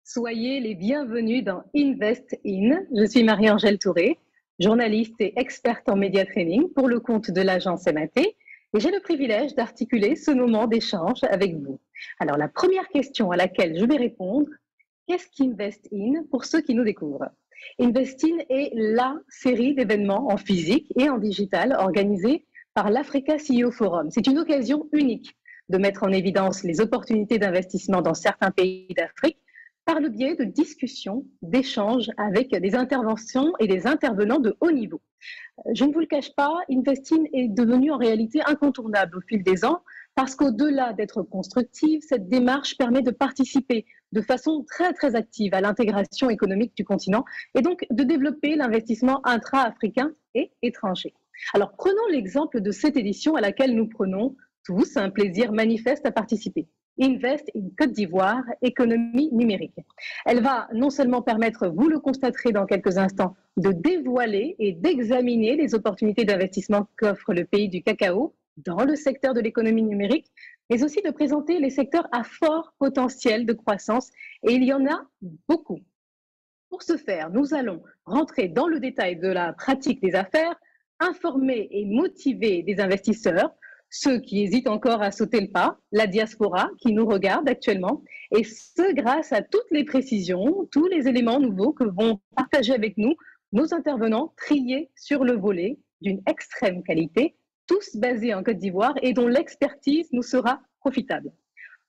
Soyez les bienvenus dans Invest In. Je suis Marie-Angèle Touré, journaliste et experte en média training pour le compte de l'agence MAT et j'ai le privilège d'articuler ce moment d'échange avec vous. Alors la première question à laquelle je vais répondre, qu'est-ce qu'Invest In pour ceux qui nous découvrent? Invest In est la série d'événements en physique et en digital organisée par l'Africa CEO Forum. C'est une occasion unique de mettre en évidence les opportunités d'investissement dans certains pays d'Afrique par le biais de discussions, d'échanges avec des interventions et des intervenants de haut niveau. Je ne vous le cache pas, Investin est devenu en réalité incontournable au fil des ans parce qu'au-delà d'être constructive, cette démarche permet de participer de façon très active à l'intégration économique du continent et donc de développer l'investissement intra-africain et étranger. Alors prenons l'exemple de cette édition à laquelle nous prenons tous un plaisir manifeste à participer. Invest in Côte d'Ivoire, économie numérique. Elle va non seulement permettre, vous le constaterez dans quelques instants, de dévoiler et d'examiner les opportunités d'investissement qu'offre le pays du cacao dans le secteur de l'économie numérique, mais aussi de présenter les secteurs à fort potentiel de croissance, et il y en a beaucoup. Pour ce faire, nous allons rentrer dans le détail de la pratique des affaires, informer et motiver des investisseurs, ceux qui hésitent encore à sauter le pas, la diaspora qui nous regarde actuellement, et ce grâce à toutes les précisions, tous les éléments nouveaux que vont partager avec nous nos intervenants triés sur le volet d'une extrême qualité, tous basés en Côte d'Ivoire et dont l'expertise nous sera profitable.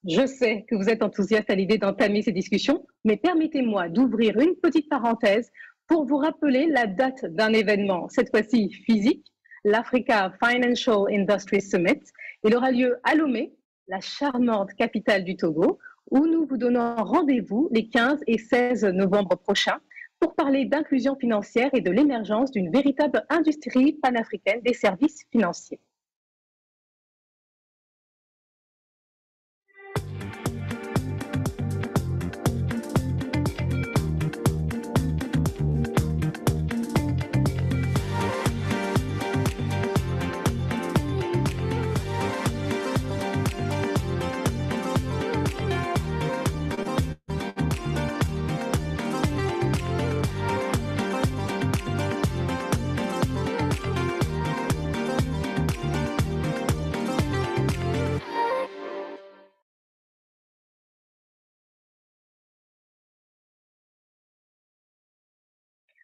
Je sais que vous êtes enthousiaste à l'idée d'entamer ces discussions, mais permettez-moi d'ouvrir une petite parenthèse pour vous rappeler la date d'un événement, cette fois-ci physique, l'Africa Financial Industry Summit. Il aura lieu à Lomé, la charmante capitale du Togo, où nous vous donnons rendez-vous les 15 et 16 novembre prochains pour parler d'inclusion financière et de l'émergence d'une véritable industrie panafricaine des services financiers.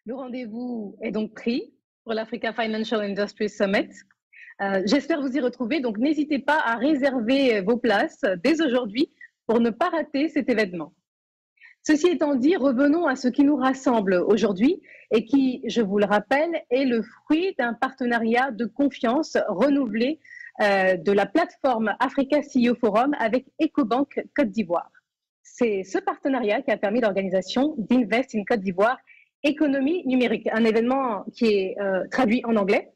Le rendez-vous est donc pris pour l'Africa Financial Industry Summit. J'espère vous y retrouver, donc n'hésitez pas à réserver vos places dès aujourd'hui pour ne pas rater cet événement. Ceci étant dit, revenons à ce qui nous rassemble aujourd'hui et qui, je vous le rappelle, est le fruit d'un partenariat de confiance renouvelé de la plateforme Africa CEO Forum avec Ecobank Côte d'Ivoire. C'est ce partenariat qui a permis l'organisation d'Invest in Côte d'Ivoire économie numérique, un événement qui est traduit en anglais.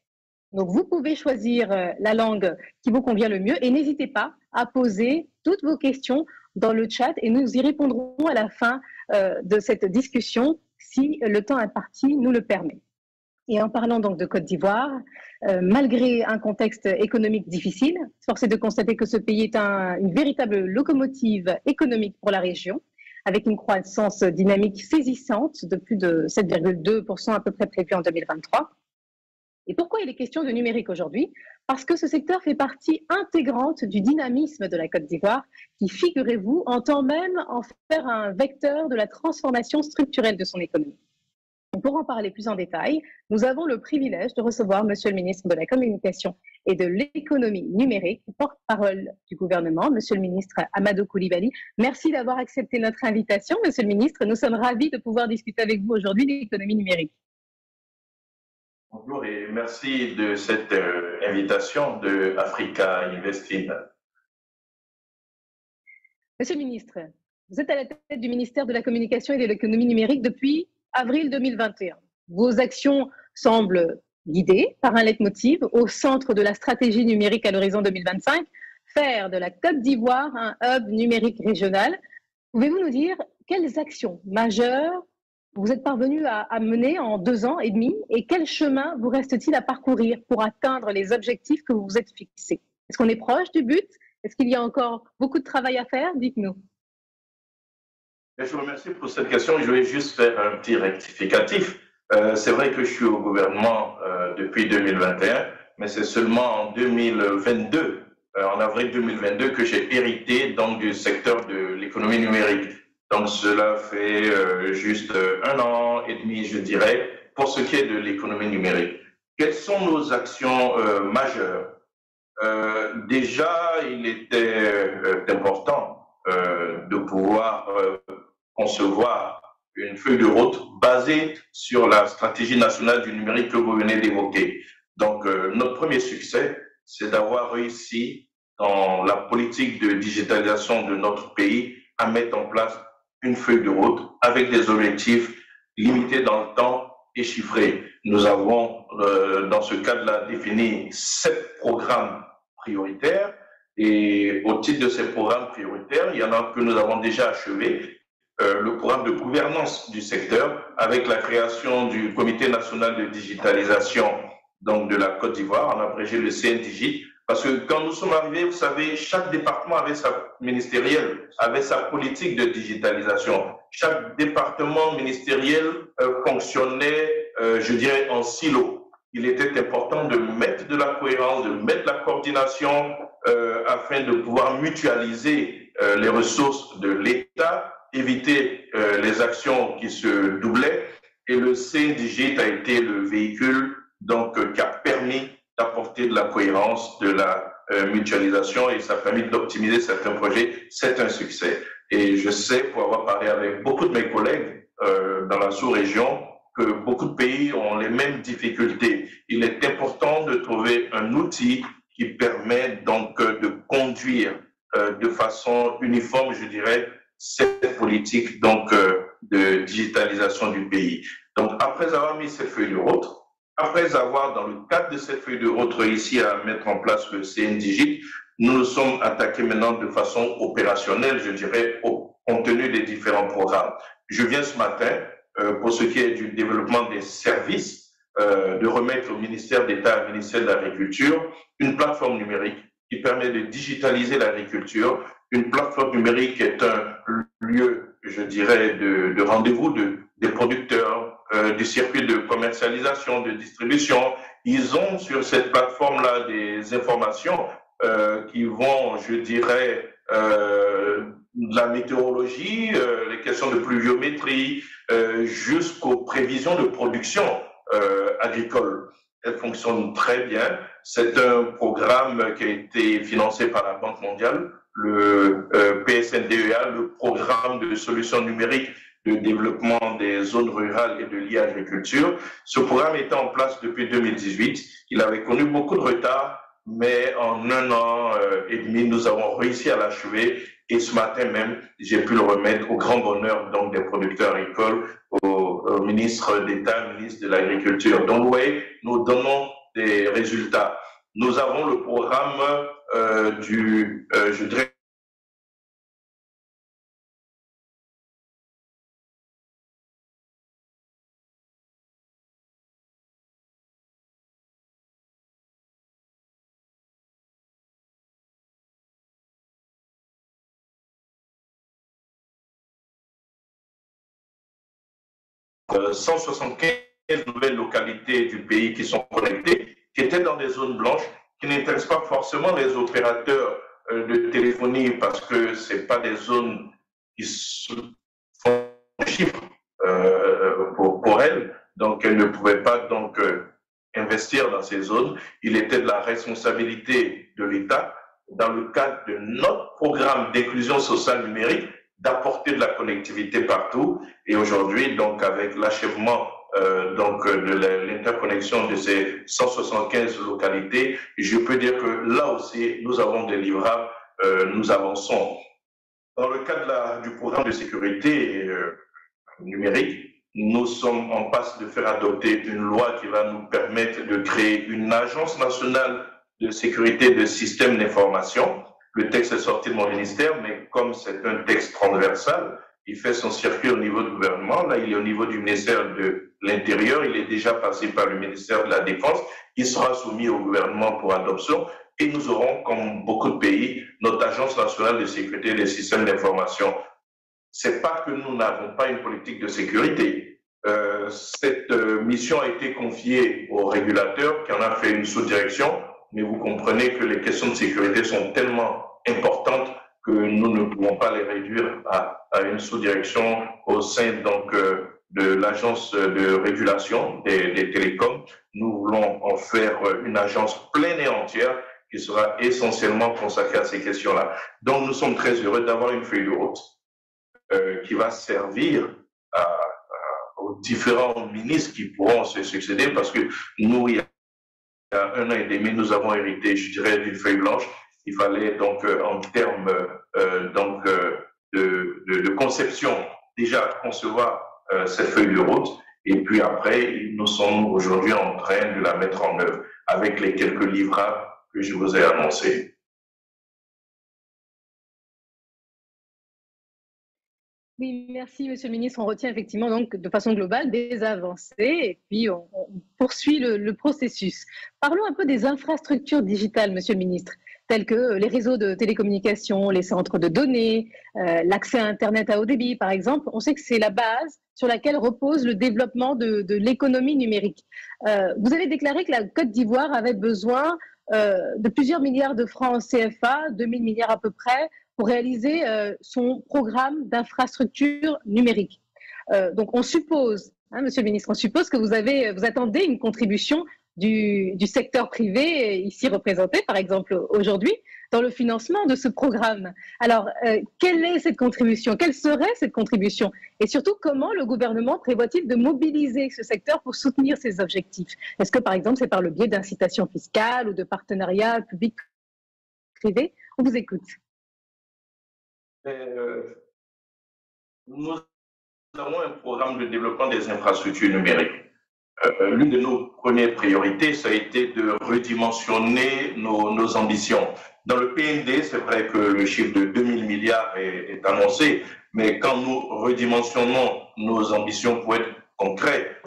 Donc, vous pouvez choisir la langue qui vous convient le mieux et n'hésitez pas à poser toutes vos questions dans le chat et nous y répondrons à la fin de cette discussion si le temps imparti nous le permet. Et en parlant donc de Côte d'Ivoire, malgré un contexte économique difficile, force est de constater que ce pays est une véritable locomotive économique pour la région, avec une croissance dynamique saisissante de plus de 7,2% à peu près prévue en 2023. Et pourquoi il est question de numérique aujourd'hui? Parce que ce secteur fait partie intégrante du dynamisme de la Côte d'Ivoire, qui, figurez-vous, entend même en faire un vecteur de la transformation structurelle de son économie. Pour en parler plus en détail, nous avons le privilège de recevoir Monsieur le ministre de la Communication et de l'économie numérique, porte-parole du gouvernement, Monsieur le ministre Amadou Coulibaly. Merci d'avoir accepté notre invitation, Monsieur le ministre. Nous sommes ravis de pouvoir discuter avec vous aujourd'hui d'économie numérique. Bonjour et merci de cette invitation de Africa Investing. Monsieur le ministre, vous êtes à la tête du ministère de la Communication et de l'économie numérique depuis avril 2021. Vos actions semblent guidées par un leitmotiv au centre de la stratégie numérique à l'horizon 2025, faire de la Côte d'Ivoire un hub numérique régional. Pouvez-vous nous dire quelles actions majeures vous êtes parvenu à mener en 2 ans et demi et quel chemin vous reste-t-il à parcourir pour atteindre les objectifs que vous vous êtes fixés? Est-ce qu'on est proche du but? Est-ce qu'il y a encore beaucoup de travail à faire? Dites-nous. Je vous remercie pour cette question. Je vais juste faire un petit rectificatif. C'est vrai que je suis au gouvernement depuis 2021, mais c'est seulement en 2022, en avril 2022, que j'ai hérité donc du secteur de l'économie numérique. Donc cela fait juste 1 an et demi, je dirais, pour ce qui est de l'économie numérique. Quelles sont nos actions majeures? Déjà, il était important de pouvoir concevoir une feuille de route basée sur la stratégie nationale du numérique que vous venez d'évoquer. Donc, notre premier succès, c'est d'avoir réussi dans la politique de digitalisation de notre pays à mettre en place une feuille de route avec des objectifs limités dans le temps et chiffrés. Nous avons, dans ce cadre-là, défini 7 programmes prioritaires et au titre de ces programmes prioritaires, il y en a que nous avons déjà achevés. Le programme de gouvernance du secteur avec la création du Comité national de digitalisation donc de la Côte d'Ivoire, en abrégé le CNDJ, parce que quand nous sommes arrivés, vous savez, chaque département avait sa ministérielle, avait sa politique de digitalisation. Chaque département ministériel fonctionnait, je dirais, en silo. Il était important de mettre de la cohérence, de mettre la coordination afin de pouvoir mutualiser les ressources de l'État, éviter les actions qui se doublaient. Et le CNDJ a été le véhicule donc, qui a permis d'apporter de la cohérence, de la mutualisation et ça a permis d'optimiser certains projets. C'est un succès. Et je sais, pour avoir parlé avec beaucoup de mes collègues dans la sous-région, que beaucoup de pays ont les mêmes difficultés. Il est important de trouver un outil qui permet donc de conduire de façon uniforme, je dirais, cette politique donc, de digitalisation du pays. Donc, après avoir mis cette feuille de route, après avoir, dans le cadre de cette feuille de route, réussi à mettre en place le CNDJ, nous nous sommes attaqués maintenant de façon opérationnelle, je dirais, au contenu des différents programmes. Je viens ce matin, pour ce qui est du développement des services, de remettre au ministère d'État, au ministère de l'Agriculture, une plateforme numérique qui permet de digitaliser l'agriculture. Une plateforme numérique est un lieu, je dirais, de rendez-vous des producteurs, du circuit de commercialisation, de distribution. Ils ont sur cette plateforme-là des informations qui vont, je dirais, de la météorologie, les questions de pluviométrie, jusqu'aux prévisions de production agricole. Elle fonctionne très bien. C'est un programme qui a été financé par la Banque mondiale, le PSNDEA, le programme de solutions numériques de développement des zones rurales et de l'e-agriculture. Ce programme était en place depuis 2018. Il avait connu beaucoup de retard, mais en 1 an et demi, nous avons réussi à l'achever. Et ce matin même, j'ai pu le remettre au grand bonheur donc, des producteurs agricoles, au ministre d'État, ministre de l'Agriculture. Donc, vous voyez, nous donnons des résultats. Nous avons le programme je dirais, euh, 175 nouvelles localités du pays qui sont connectées, qui étaient dans des zones blanches, qui n'intéressent pas forcément les opérateurs de téléphonie parce que ce n'est pas des zones qui font chiffre pour elles. Donc, elles ne pouvaient pas donc, investir dans ces zones. Il était de la responsabilité de l'État, dans le cadre de notre programme d'inclusion sociale numérique, d'apporter de la connectivité partout. Et aujourd'hui, donc, avec l'achèvement de l'interconnexion de ces 175 localités, je peux dire que là aussi, nous avons des livrables, nous avançons. Dans le cadre du programme de sécurité numérique, nous sommes en passe de faire adopter une loi qui va nous permettre de créer une agence nationale de sécurité de systèmes d'information. Le texte est sorti de mon ministère, mais comme c'est un texte transversal, il fait son circuit au niveau du gouvernement. Là, il est au niveau du ministère de l'Intérieur. Il est déjà passé par le ministère de la Défense. Il sera soumis au gouvernement pour adoption. Et nous aurons, comme beaucoup de pays, notre agence nationale de sécurité des systèmes d'information. c'est pas que nous n'avons pas une politique de sécurité. Cette mission a été confiée au régulateur qui en a fait une sous-direction, mais vous comprenez que les questions de sécurité sont tellement importantes que nous ne pouvons pas les réduire à une sous-direction au sein donc de l'agence de régulation des télécoms. Nous voulons en faire une agence pleine et entière qui sera essentiellement consacrée à ces questions-là. Donc nous sommes très heureux d'avoir une feuille de route qui va servir aux différents ministres qui pourront se succéder, parce que nous, il y a 1 an et demi, nous avons hérité, je dirais, d'une feuille blanche. Il fallait donc, en termes de conception, déjà concevoir cette feuille de route, et puis après, nous sommes aujourd'hui en train de la mettre en œuvre avec les quelques livrables que je vous ai annoncés. Oui, merci, Monsieur le Ministre. On retient effectivement donc de façon globale des avancées et puis on poursuit le processus. Parlons un peu des infrastructures digitales, Monsieur le Ministre, telles que les réseaux de télécommunications, les centres de données, l'accès à Internet à haut débit, par exemple. On sait que c'est la base sur laquelle repose le développement de l'économie numérique. Vous avez déclaré que la Côte d'Ivoire avait besoin de plusieurs milliards de francs CFA, 2000 milliards à peu près, pour réaliser son programme d'infrastructure numérique. Donc on suppose, Monsieur le Ministre, on suppose que vous attendez une contribution du secteur privé ici représenté, par exemple aujourd'hui, dans le financement de ce programme. Alors, quelle est cette contribution? Quelle serait cette contribution? Et surtout, comment le gouvernement prévoit-il de mobiliser ce secteur pour soutenir ses objectifs? Est-ce que, par exemple, c'est par le biais d'incitations fiscales ou de partenariats publics-privés? On vous écoute. Nous avons un programme de développement des infrastructures numériques. L'une de nos premières priorités, ça a été de redimensionner nos ambitions. Dans le PND, c'est vrai que le chiffre de 2000 milliards est annoncé, mais quand nous redimensionnons nos ambitions pour être concrets,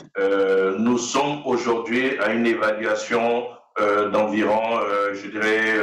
nous sommes aujourd'hui à une évaluation d'environ, je dirais,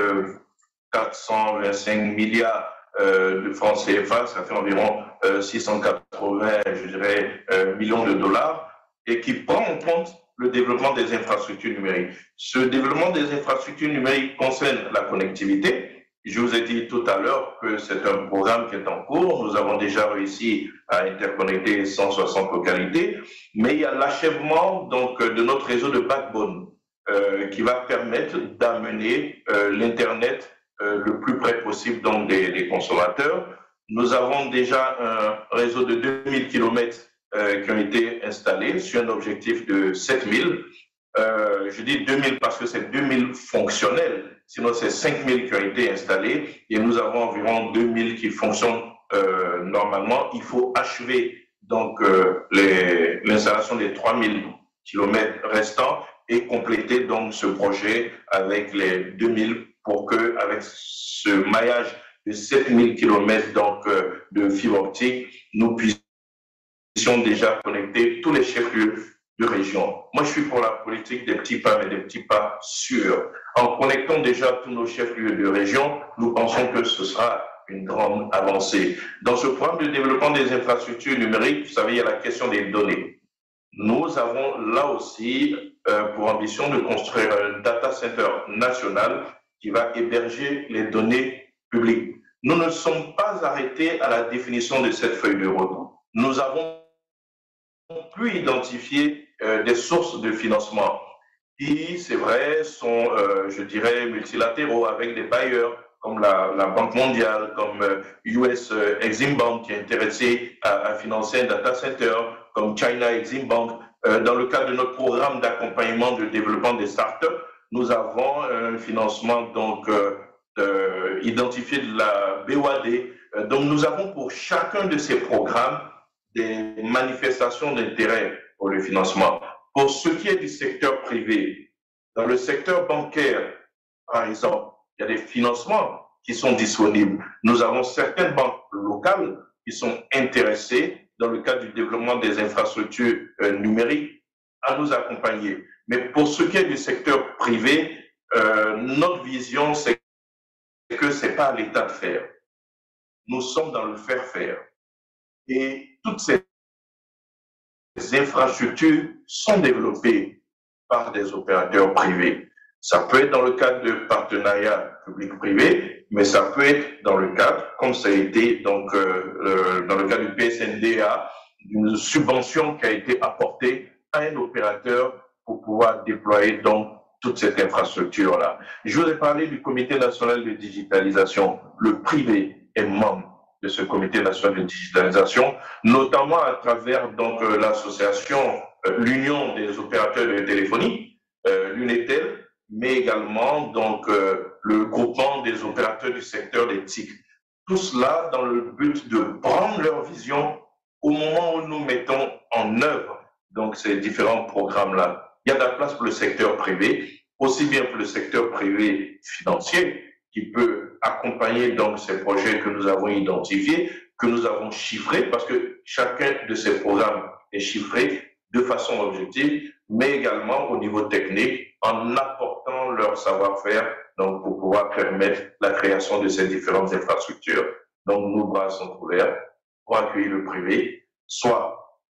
425 milliards de francs CFA, ça fait environ 680, je dirais, millions de dollars, et qui prend en compte le développement des infrastructures numériques. Ce développement des infrastructures numériques concerne la connectivité. Je vous ai dit tout à l'heure que c'est un programme qui est en cours. Nous avons déjà réussi à interconnecter 160 localités, mais il y a l'achèvement donc de notre réseau de backbone qui va permettre d'amener l'Internet le plus près possible donc des consommateurs. Nous avons déjà un réseau de 2000 km qui ont été installés sur un objectif de 7000. Je dis 2000 parce que c'est 2000 fonctionnels, sinon c'est 5000 qui ont été installés et nous avons environ 2000 qui fonctionnent normalement. Il faut achever donc l'installation des 3000 km restants et compléter donc ce projet avec les 2000 pour que, avec ce maillage de 7000 km donc, de fibre optique, nous puissions déjà connecter tous les chefs-lieux de région. Moi, je suis pour la politique des petits pas, mais des petits pas sûrs. En connectant déjà tous nos chefs-lieux de région, nous pensons que ce sera une grande avancée. Dans ce programme de développement des infrastructures numériques, vous savez, il y a la question des données. Nous avons là aussi pour ambition de construire un data center national qui va héberger les données publiques. Nous ne sommes pas arrêtés à la définition de cette feuille de route. Nous avons pu identifier des sources de financement qui, c'est vrai, sont, je dirais, multilatéraux avec des bailleurs comme la Banque mondiale, comme US Exim Bank qui est intéressé à financer un data center, comme China Exim Bank. Dans le cadre de notre programme d'accompagnement de développement des startups, nous avons un financement donc identifié de la BOAD. Donc nous avons pour chacun de ces programmes des manifestations d'intérêt pour le financement. Pour ce qui est du secteur privé, dans le secteur bancaire, par exemple, il y a des financements qui sont disponibles. Nous avons certaines banques locales qui sont intéressées dans le cadre du développement des infrastructures numériques à nous accompagner. Mais pour ce qui est du secteur privé, notre vision, c'est que ce n'est pas à l'État de faire. Nous sommes dans le faire-faire. Et toutes ces infrastructures sont développées par des opérateurs privés. Ça peut être dans le cadre de partenariats public-privé, mais ça peut être dans le cadre, comme ça a été donc, dans le cadre du PSNDA, d'une subvention qui a été apportée à un opérateur pour pouvoir déployer donc toute cette infrastructure-là. Je voudrais parler du Comité national de digitalisation. Le privé est membre de ce Comité national de digitalisation, notamment à travers donc l'association, l'Union des opérateurs de téléphonie, l'UNETEL, mais également donc le groupement des opérateurs du secteur des TIC. Tout cela dans le but de prendre leur vision au moment où nous mettons en œuvre donc ces différents programmes-là. Il y a de la place pour le secteur privé, aussi bien pour le secteur privé financier, qui peut accompagner donc ces projets que nous avons identifiés, que nous avons chiffrés, parce que chacun de ces programmes est chiffré de façon objective, mais également au niveau technique, en apportant leur savoir-faire donc pour pouvoir permettre la création de ces différentes infrastructures. Donc, nos bras sont ouverts pour accueillir le privé, soit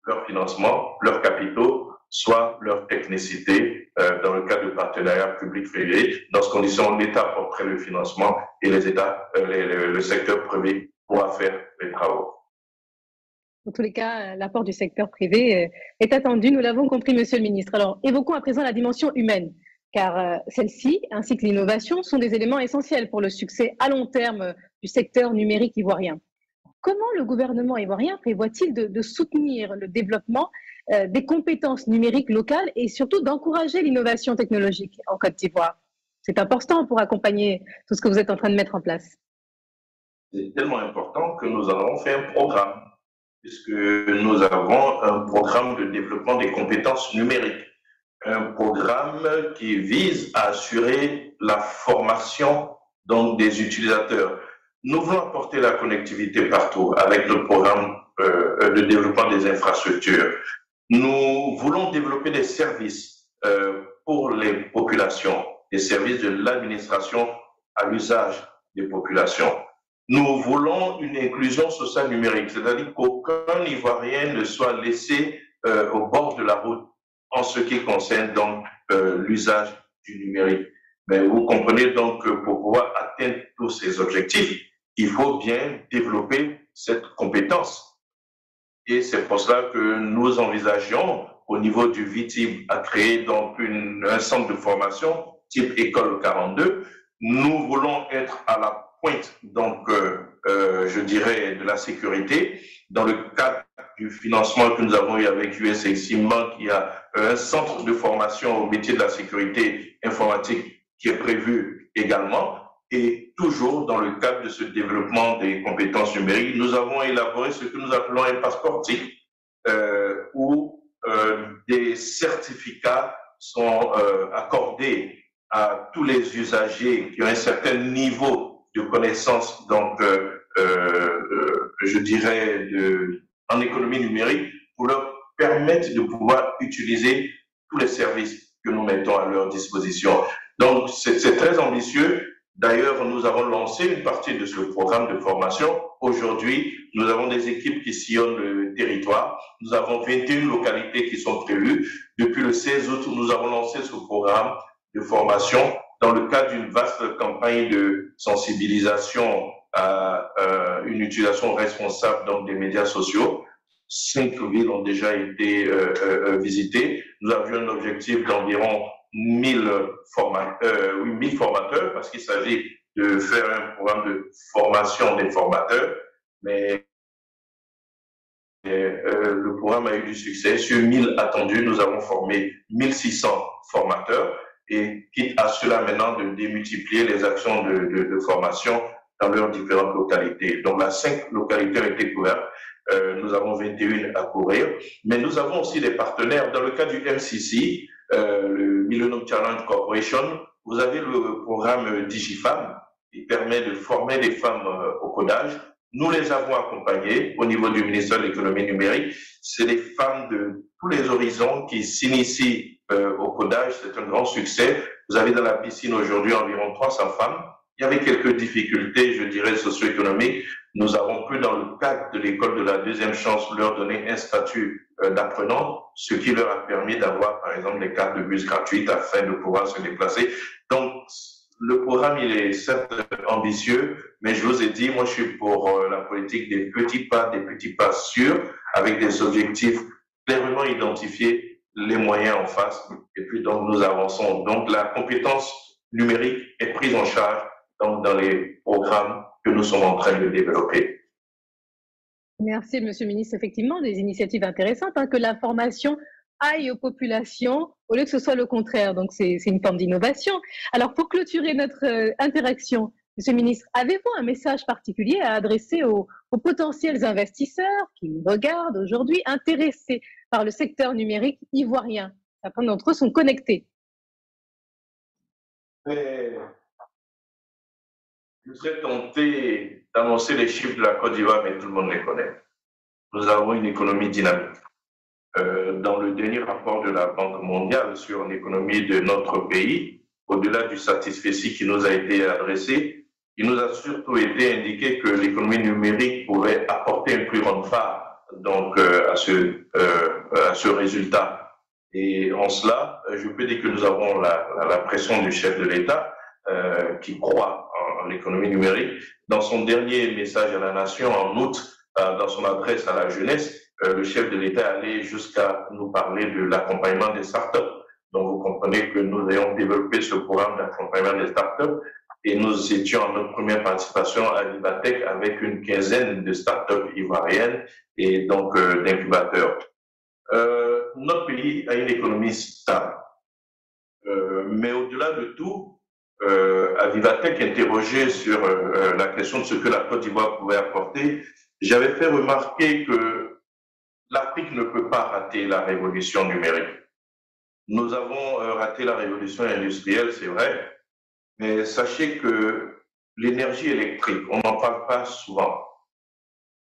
leur financement, leurs capitaux, soit leur technicité dans le cadre de partenariats public-privé. Dans ces conditions, l'État apporterait le financement et le secteur privé pourra faire les travaux. Dans tous les cas, l'apport du secteur privé est attendu, nous l'avons compris, Monsieur le Ministre. Alors, évoquons à présent la dimension humaine, car celle-ci, ainsi que l'innovation, sont des éléments essentiels pour le succès à long terme du secteur numérique ivoirien. Comment le gouvernement ivoirien prévoit-il de soutenir le développement des compétences numériques locales et surtout d'encourager l'innovation technologique en Côte d'Ivoire? C'est important pour accompagner tout ce que vous êtes en train de mettre en place. C'est tellement important que nous avons fait un programme, puisque nous avons un programme de développement des compétences numériques, un programme qui vise à assurer la formation donc, des utilisateurs. Nous voulons apporter la connectivité partout avec le programme de développement des infrastructures. Nous voulons développer des services pour les populations, des services de l'administration à l'usage des populations. Nous voulons une inclusion sociale numérique, c'est-à-dire qu'aucun Ivoirien ne soit laissé au bord de la route en ce qui concerne donc l'usage du numérique. Mais vous comprenez donc que pour pouvoir atteindre tous ces objectifs, il faut bien développer cette compétence. Et c'est pour cela que nous envisageons au niveau du VITIB à créer donc un centre de formation type École 42. Nous voulons être à la pointe, donc je dirais, de la sécurité. Dans le cadre du financement que nous avons eu avec USAID, il y a un centre de formation au métier de la sécurité informatique qui est prévu également. Et toujours dans le cadre de ce développement des compétences numériques, nous avons élaboré ce que nous appelons un passeport TIC, où des certificats sont accordés à tous les usagers qui ont un certain niveau de connaissance, donc je dirais en économie numérique, pour leur permettre de pouvoir utiliser tous les services que nous mettons à leur disposition. Donc c'est très ambitieux. D'ailleurs, nous avons lancé une partie de ce programme de formation. Aujourd'hui, nous avons des équipes qui sillonnent le territoire. Nous avons 21 localités qui sont prévues. Depuis le 16 août, nous avons lancé ce programme de formation dans le cadre d'une vaste campagne de sensibilisation à une utilisation responsable donc, des médias sociaux. 5 villes ont déjà été visitées. Nous avions un objectif d'environ 1000 formateurs, parce qu'il s'agit de faire un programme de formation des formateurs, mais le programme a eu du succès. Sur 1000 attendus, nous avons formé 1600 formateurs, et quitte à cela maintenant de démultiplier les actions de formation dans leurs différentes localités. Donc, là, 5 localités ont été couvertes. Nous avons 21 à couvrir, mais nous avons aussi des partenaires. Dans le cas du MCC, le Millennium Challenge Corporation, vous avez le programme DigiFemme qui permet de former les femmes au codage. Nous les avons accompagnées au niveau du ministère de l'économie numérique. C'est des femmes de tous les horizons qui s'initient au codage. C'est un grand succès. Vous avez dans la piscine aujourd'hui environ 300 femmes il y avait quelques difficultés, je dirais, socio-économiques. Nous avons pu, dans le cadre de l'école de la deuxième chance, leur donner un statut d'apprenant, ce qui leur a permis d'avoir, par exemple, des cartes de bus gratuites afin de pouvoir se déplacer. Donc, le programme, il est certes ambitieux, mais je vous ai dit, moi, je suis pour la politique des petits pas sûrs, avec des objectifs clairement identifiés, les moyens en face, et puis donc nous avançons. Donc, la compétence numérique est prise en charge donc, dans les programmes que nous sommes en train de développer. Merci, Monsieur le ministre. Effectivement, des initiatives intéressantes, hein, que l'information aille aux populations au lieu que ce soit le contraire. Donc, c'est une forme d'innovation. Alors, pour clôturer notre interaction, Monsieur le ministre, avez-vous un message particulier à adresser aux potentiels investisseurs qui nous regardent aujourd'hui, intéressés par le secteur numérique ivoirien? Certains d'entre eux sont connectés. Je serais tenté d'annoncer les chiffres de la Côte d'Ivoire, mais tout le monde les connaît. Nous avons une économie dynamique. Dans le dernier rapport de la Banque mondiale sur l'économie de notre pays, au-delà du satisfecit qui nous a été adressé, il nous a surtout été indiqué que l'économie numérique pourrait apporter une plus grande part donc, à ce résultat. Et en cela, je peux dire que nous avons la pression du chef de l'État qui croit en l'économie numérique. Dans son dernier message à la nation en août, dans son adresse à la jeunesse, le chef de l'État est allé jusqu'à nous parler de l'accompagnement des startups. Donc, vous comprenez que nous ayons développé ce programme d'accompagnement des startups et nous étions en notre première participation à Vivatech avec une quinzaine de startups ivoiriennes et donc d'incubateurs. Notre pays a une économie stable. Mais au-delà de tout, à Vivatech, interrogé sur la question de ce que la Côte d'Ivoire pouvait apporter, j'avais fait remarquer que l'Afrique ne peut pas rater la révolution numérique. Nous avons raté la révolution industrielle, c'est vrai, mais sachez que l'énergie électrique, on n'en parle pas souvent,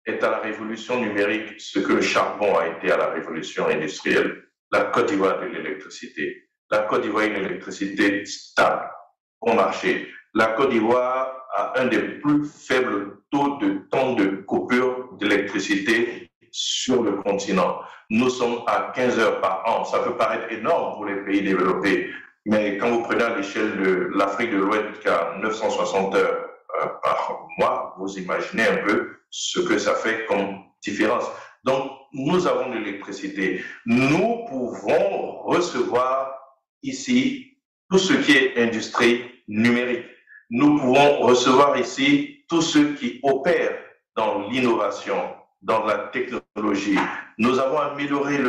est à la révolution numérique ce que le charbon a été à la révolution industrielle. La Côte d'Ivoire de l'électricité. La Côte d'Ivoire a une électricité stable, bon marché. La Côte d'Ivoire a un des plus faibles taux de temps de coupure d'électricité sur le continent. Nous sommes à 15 heures par an. Ça peut paraître énorme pour les pays développés, mais quand vous prenez à l'échelle de l'Afrique de l'Ouest qui a 960 heures par mois, vous imaginez un peu ce que ça fait comme différence. Donc, nous avons de l'électricité. Nous pouvons recevoir ici tout ce qui est industrie numérique. Nous pouvons recevoir ici tous ceux qui opèrent dans l'innovation, dans la technologie. Nous avons amélioré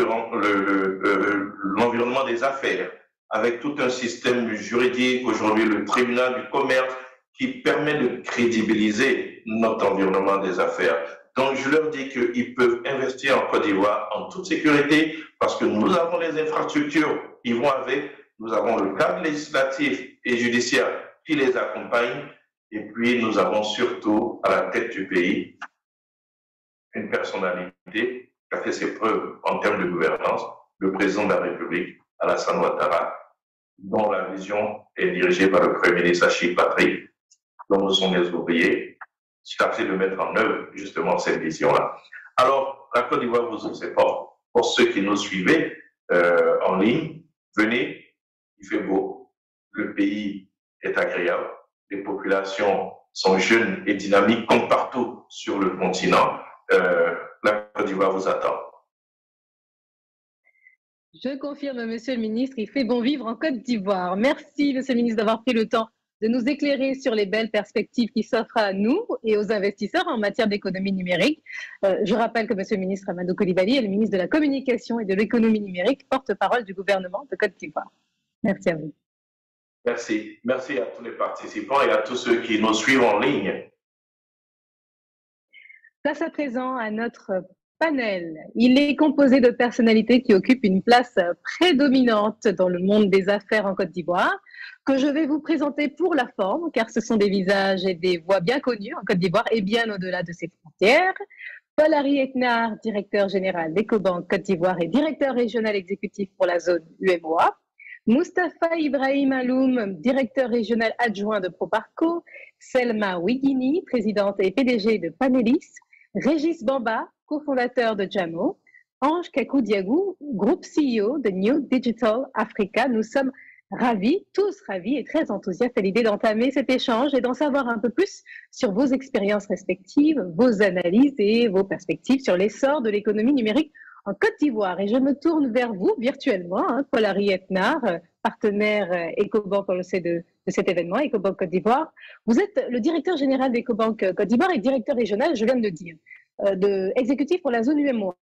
l'environnement des affaires avec tout un système juridique, aujourd'hui le tribunal du commerce, qui permet de crédibiliser notre environnement des affaires. Donc, je leur dis qu'ils peuvent investir en Côte d'Ivoire en toute sécurité parce que nous avons les infrastructures qui vont avec, nous avons le cadre législatif et judiciaire qui les accompagne et puis nous avons surtout à la tête du pays une personnalité qui a fait ses preuves en termes de gouvernance, le président de la République, Alassane Ouattara, dont la vision est dirigée par le Premier ministre Achille Patrick, dont nous sommes les ouvriers, chargés de mettre en œuvre justement cette vision-là. Alors, la Côte d'Ivoire vous ouvre ses portes. Pour ceux qui nous suivaient en ligne, venez, il fait beau, le pays est agréable, les populations sont jeunes et dynamiques comme partout sur le continent. La Côte d'Ivoire vous attend. Je confirme, Monsieur le ministre, il fait bon vivre en Côte d'Ivoire. Merci, Monsieur le ministre, d'avoir pris le temps de nous éclairer sur les belles perspectives qui s'offrent à nous et aux investisseurs en matière d'économie numérique. Je rappelle que Monsieur le ministre Amadou Coulibaly est le ministre de la Communication et de l'économie numérique, porte-parole du gouvernement de Côte d'Ivoire. Merci à vous. Merci. Merci à tous les participants et à tous ceux qui nous suivent en ligne. Place à présent à notre panel. Il est composé de personnalités qui occupent une place prédominante dans le monde des affaires en Côte d'Ivoire, que je vais vous présenter pour la forme, car ce sont des visages et des voix bien connues en Côte d'Ivoire et bien au-delà de ses frontières. Paul-Henri Eknard, directeur général d'Ecobank Côte d'Ivoire et directeur régional exécutif pour la zone UMOA. Moustapha Ibrahim Aloum, directeur régional adjoint de Proparco. Selma Wigini, présidente et PDG de Panelis, Régis Bamba, cofondateur de Jamo, Ange Kakou-Diagou, groupe CEO de New Digital Africa. Nous sommes ravis, tous ravis et très enthousiastes à l'idée d'entamer cet échange et d'en savoir un peu plus sur vos expériences respectives, vos analyses et vos perspectives sur l'essor de l'économie numérique en Côte d'Ivoire. Et je me tourne vers vous virtuellement, Paul-Harry Etnard, partenaire Ecobank, on le sait, de cet événement, Ecobank Côte d'Ivoire. Vous êtes le directeur général d'Ecobank Côte d'Ivoire et directeur régional, je viens de le dire, exécutif pour la zone UEMOA.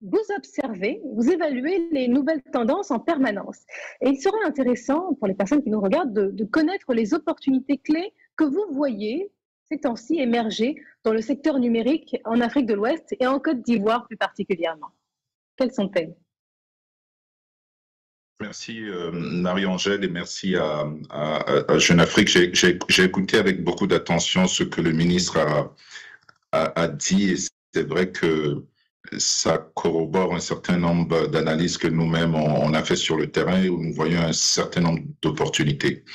Vous observez, vous évaluez les nouvelles tendances en permanence. Et il serait intéressant pour les personnes qui nous regardent de connaître les opportunités clés que vous voyez ces temps-ci émerger dans le secteur numérique en Afrique de l'Ouest et en Côte d'Ivoire plus particulièrement. Quelles sont-elles? Merci Marie-Angèle et merci à Jeune Afrique. J'ai écouté avec beaucoup d'attention ce que le ministre a dit et c'est vrai que ça corrobore un certain nombre d'analyses que nous-mêmes on a fait sur le terrain où nous voyons un certain nombre d'opportunités.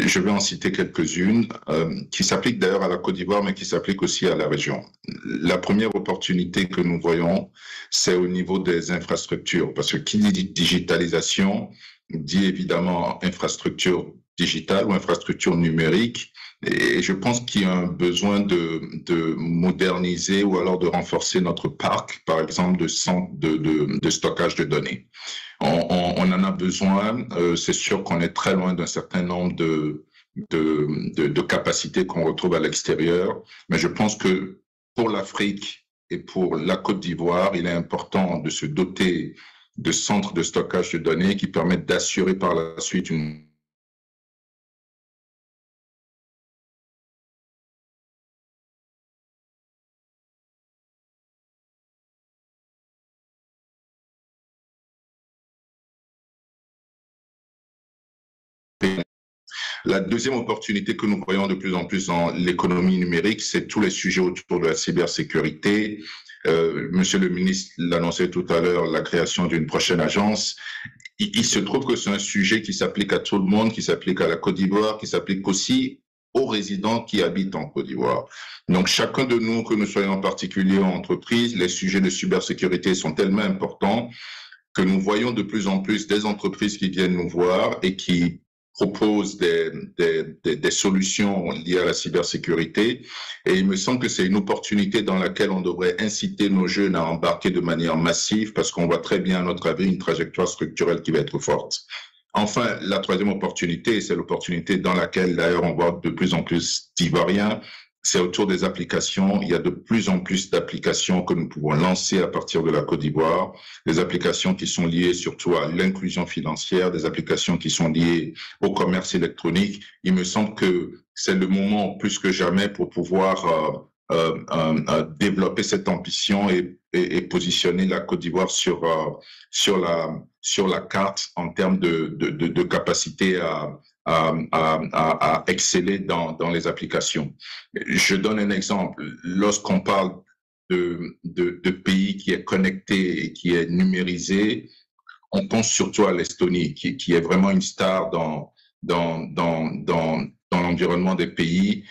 Je vais en citer quelques-unes qui s'appliquent d'ailleurs à la Côte d'Ivoire mais qui s'appliquent aussi à la région. La première opportunité que nous voyons, c'est au niveau des infrastructures parce que qui dit digitalisation dit évidemment infrastructure digitale ou infrastructure numérique. Et je pense qu'il y a un besoin de moderniser ou alors de renforcer notre parc, par exemple, de centres de stockage de données. On en a besoin. C'est sûr qu'on est très loin d'un certain nombre de capacités qu'on retrouve à l'extérieur. Mais je pense que pour l'Afrique et pour la Côte d'Ivoire, il est important de se doter de centres de stockage de données qui permettent d'assurer par la suite une La deuxième opportunité que nous voyons de plus en plus dans l'économie numérique, c'est tous les sujets autour de la cybersécurité. Monsieur le ministre l'annonçait tout à l'heure, la création d'une prochaine agence. Il se trouve que c'est un sujet qui s'applique à tout le monde, qui s'applique à la Côte d'Ivoire, qui s'applique aussi aux résidents qui habitent en Côte d'Ivoire. Donc, chacun de nous, que nous soyons en particulier en entreprise, les sujets de cybersécurité sont tellement importants que nous voyons de plus en plus des entreprises qui viennent nous voir et qui proposent des solutions liées à la cybersécurité. Et il me semble que c'est une opportunité dans laquelle on devrait inciter nos jeunes à embarquer de manière massive parce qu'on voit très bien, à notre avis, une trajectoire structurelle qui va être forte. Enfin, la troisième opportunité, c'est l'opportunité dans laquelle, d'ailleurs, on voit de plus en plus d'Ivoiriens, c'est autour des applications. Il y a de plus en plus d'applications que nous pouvons lancer à partir de la Côte d'Ivoire, des applications qui sont liées surtout à l'inclusion financière, des applications qui sont liées au commerce électronique. Il me semble que c'est le moment plus que jamais pour pouvoir développer cette ambition et positionner la Côte d'Ivoire sur la carte en termes de capacité à exceller dans les applications. Je donne un exemple. Lorsqu'on parle de pays qui est connecté et qui est numérisé, on pense surtout à l'Estonie, qui est vraiment une star dans l'environnement des pays.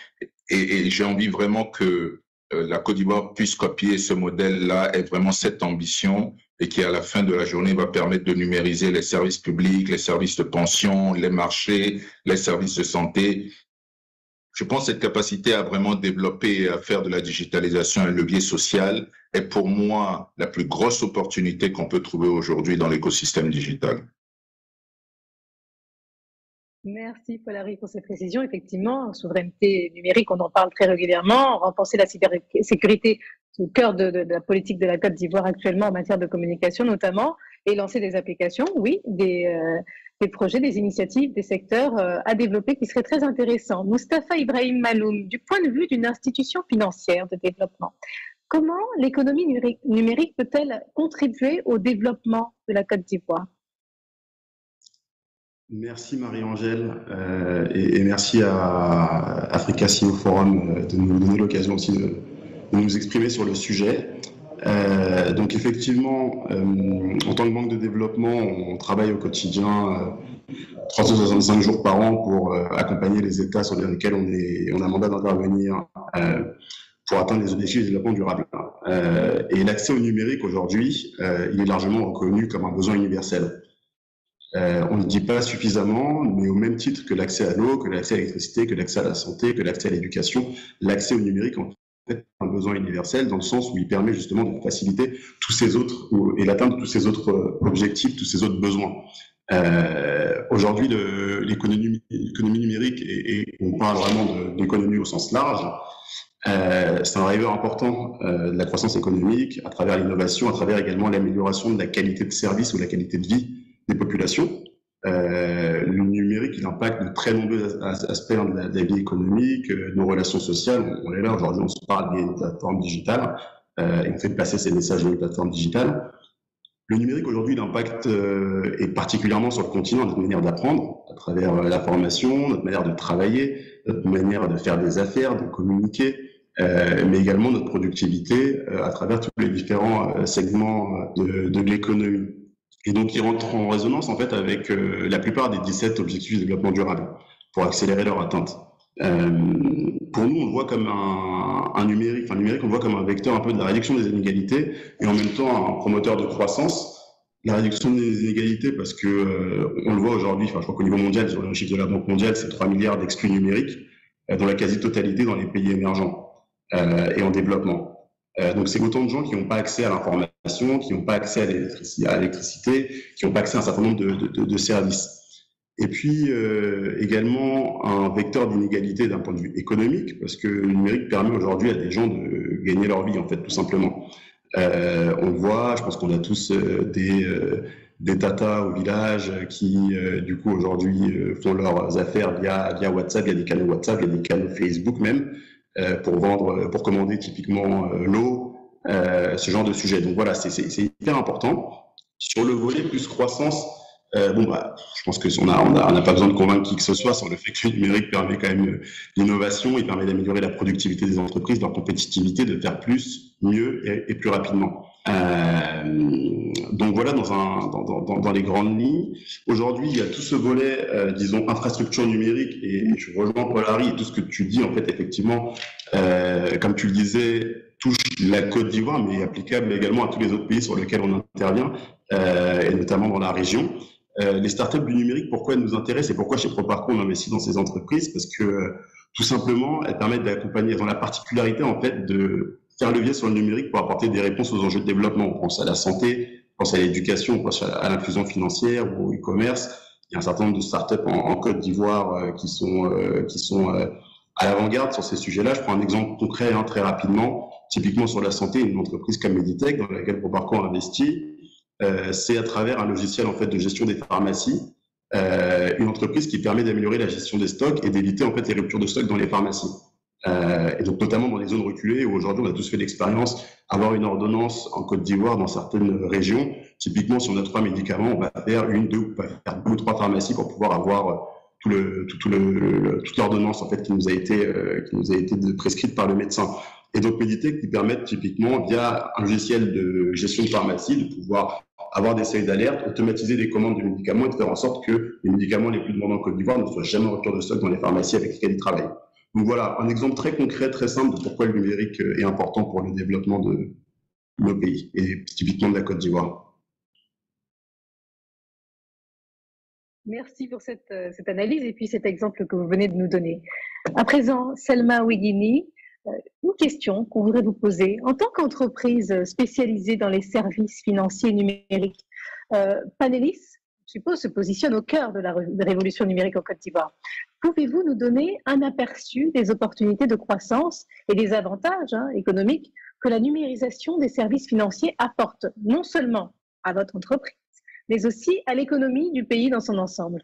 Et j'ai envie vraiment que la Côte d'Ivoire puisse copier ce modèle-là et vraiment cette ambition et qui, à la fin de la journée, va permettre de numériser les services publics, les services de pension, les marchés, les services de santé. Je pense que cette capacité à vraiment développer et à faire de la digitalisation un levier social est pour moi la plus grosse opportunité qu'on peut trouver aujourd'hui dans l'écosystème digital. Merci Paul-Harry pour ces précisions. Effectivement, souveraineté numérique, on en parle très régulièrement. Renforcer la cybersécurité, c'est au cœur de la politique de la Côte d'Ivoire actuellement en matière de communication notamment, et lancer des applications, oui, des projets, des initiatives, des secteurs à développer qui seraient très intéressants. Moustapha Ibrahim Maloum, du point de vue d'une institution financière de développement, comment l'économie numérique peut-elle contribuer au développement de la Côte d'Ivoire? Merci Marie-Angèle et merci à Africa CEO Forum de nous donner l'occasion aussi de nous exprimer sur le sujet. Donc effectivement, en tant que banque de développement, on travaille au quotidien 365 jours par an pour accompagner les États sur lesquels on a mandat d'intervenir pour atteindre les objectifs de développement durable. Et l'accès au numérique aujourd'hui, il est largement reconnu comme un besoin universel. On ne dit pas suffisamment, mais au même titre que l'accès à l'eau, que l'accès à l'électricité, que l'accès à la santé, que l'accès à l'éducation, l'accès au numérique en fait est un besoin universel dans le sens où il permet justement de faciliter tous ces autres et l'atteinte de tous ces autres objectifs, tous ces autres besoins. Aujourd'hui, l'économie numérique, et on parle vraiment de l'économie au sens large, c'est un driver important de la croissance économique à travers l'innovation, à travers également l'amélioration de la qualité de service ou la qualité de vie des populations. Le numérique, il impacte de très nombreux aspects de la vie économique, nos relations sociales. On est là aujourd'hui, on se parle des plateformes digitales et on fait passer ces messages dans les plateformes digitales. Le numérique aujourd'hui, il impacte et particulièrement sur le continent notre manière d'apprendre à travers la formation, notre manière de travailler, notre manière de faire des affaires, de communiquer, mais également notre productivité à travers tous les différents segments de l'économie. Et donc, ils rentrent en résonance en fait avec la plupart des 17 objectifs de développement durable pour accélérer leur atteinte. Pour nous, on le voit comme un numérique, on le voit comme un vecteur un peu de la réduction des inégalités et en même temps un promoteur de croissance. La réduction des inégalités parce que on le voit aujourd'hui, je crois qu'au niveau mondial, sur le chiffre de la Banque mondiale, c'est 3 milliards d'exclus numériques, dont la quasi-totalité dans les pays émergents et en développement. Donc, c'est autant de gens qui n'ont pas accès à l'information, qui n'ont pas accès à l'électricité, qui n'ont pas accès à un certain nombre de services. Et puis, également, un vecteur d'inégalité d'un point de vue économique, parce que le numérique permet aujourd'hui à des gens de gagner leur vie, en fait, tout simplement. On le voit, je pense qu'on a tous des tatas au village qui, du coup, aujourd'hui, font leurs affaires via WhatsApp, via des canaux WhatsApp, via des canaux Facebook même, pour commander typiquement l'eau, ce genre de sujet. Donc voilà, c'est hyper important. Sur le volet plus croissance, je pense qu'on n'a pas besoin de convaincre qui que ce soit sur le fait que le numérique permet quand même l'innovation, il permet d'améliorer la productivité des entreprises, leur compétitivité, de faire plus, mieux et plus rapidement. Donc voilà, dans les grandes lignes. Aujourd'hui, il y a tout ce volet, disons, infrastructure numérique, et je rejoins Paul-Henri et tout ce que tu dis, en fait, effectivement, comme tu le disais, touche la Côte d'Ivoire, mais est applicable également à tous les autres pays sur lesquels on intervient, et notamment dans la région. Les startups du numérique, pourquoi elles nous intéressent et pourquoi chez Proparco on investit dans ces entreprises? Parce que tout simplement, elles permettent d'accompagner, elles ont la particularité en fait de faire levier sur le numérique pour apporter des réponses aux enjeux de développement. On pense à la santé, on pense à l'éducation, on pense à l'inclusion financière ou au e-commerce. Il y a un certain nombre de startups en Côte d'Ivoire qui sont à l'avant-garde sur ces sujets-là. Je prends un exemple concret très rapidement, typiquement sur la santé, une entreprise comme Meditech dans laquelle Proparco a investi. C'est à travers un logiciel en fait de gestion des pharmacies, une entreprise qui permet d'améliorer la gestion des stocks et d'éviter en fait les ruptures de stock dans les pharmacies. Et donc notamment dans les zones reculées où aujourd'hui on a tous fait l'expérience, avoir une ordonnance en Côte d'Ivoire dans certaines régions, typiquement si on a 3 médicaments, on va faire 2 ou 3 pharmacies pour pouvoir avoir toute l'ordonnance en fait qui nous a été prescrite par le médecin. Et donc Meditech qui permettent typiquement via un logiciel de gestion de pharmacie de pouvoir avoir des seuils d'alerte, automatiser des commandes de médicaments et de faire en sorte que les médicaments les plus demandés en Côte d'Ivoire ne soient jamais en rupture de stock dans les pharmacies avec lesquelles ils travaillent. Donc voilà, un exemple très concret, très simple de pourquoi le numérique est important pour le développement de nos pays et typiquement de la Côte d'Ivoire. Merci pour cette analyse et puis cet exemple que vous venez de nous donner. À présent, Selma Ouiguini, une question qu'on voudrait vous poser. En tant qu'entreprise spécialisée dans les services financiers numériques, Panelis, je suppose, se positionne au cœur de la révolution numérique en Côte d'Ivoire. Pouvez-vous nous donner un aperçu des opportunités de croissance et des avantages économiques que la numérisation des services financiers apporte, non seulement à votre entreprise, mais aussi à l'économie du pays dans son ensemble?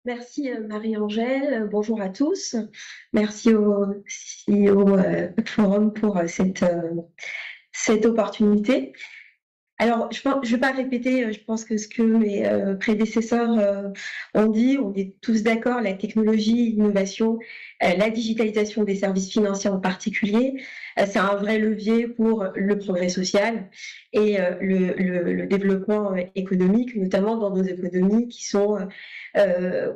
Merci Marie-Angèle, bonjour à tous. Merci au Forum pour cette opportunité. Alors, je ne vais pas répéter, je pense que ce que mes prédécesseurs ont dit, on est tous d'accord, la technologie, l'innovation La digitalisation des services financiers en particulier, c'est un vrai levier pour le progrès social et le développement économique, notamment dans nos économies qui sont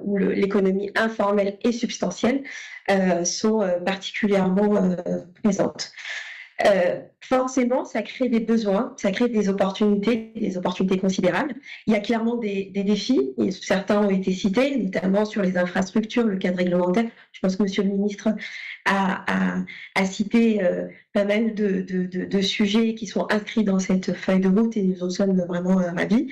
où l'économie informelle et substantielle sont particulièrement présentes. Forcément, ça crée des besoins, ça crée des opportunités considérables. Il y a clairement des défis, et certains ont été cités, notamment sur les infrastructures, le cadre réglementaire. Je pense que Monsieur le Ministre a cité pas mal de sujets qui sont inscrits dans cette feuille de route et nous en sommes vraiment ravis.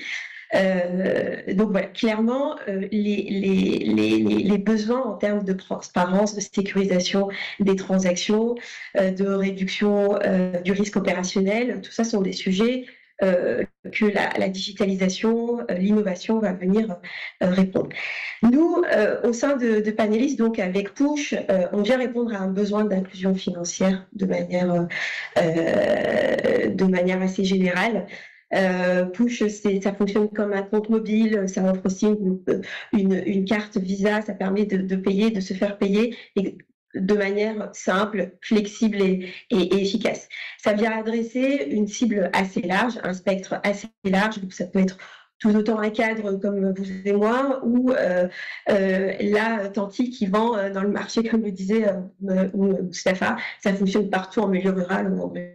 Donc voilà, clairement, les besoins en termes de transparence, de sécurisation des transactions, de réduction du risque opérationnel, tout ça sont des sujets que la digitalisation, l'innovation va venir répondre. Nous, au sein de Panelis, donc avec Push, on vient répondre à un besoin d'inclusion financière de manière assez générale. Push, ça fonctionne comme un compte mobile, ça offre aussi une carte Visa, ça permet de payer, de se faire payer de manière simple, flexible et efficace. Ça vient adresser une cible assez large, un spectre assez large, donc ça peut être tout autant un cadre comme vous et moi, ou la Tanti qui vend dans le marché, comme le disait Moustapha, ça fonctionne partout en milieu rural ou en milieu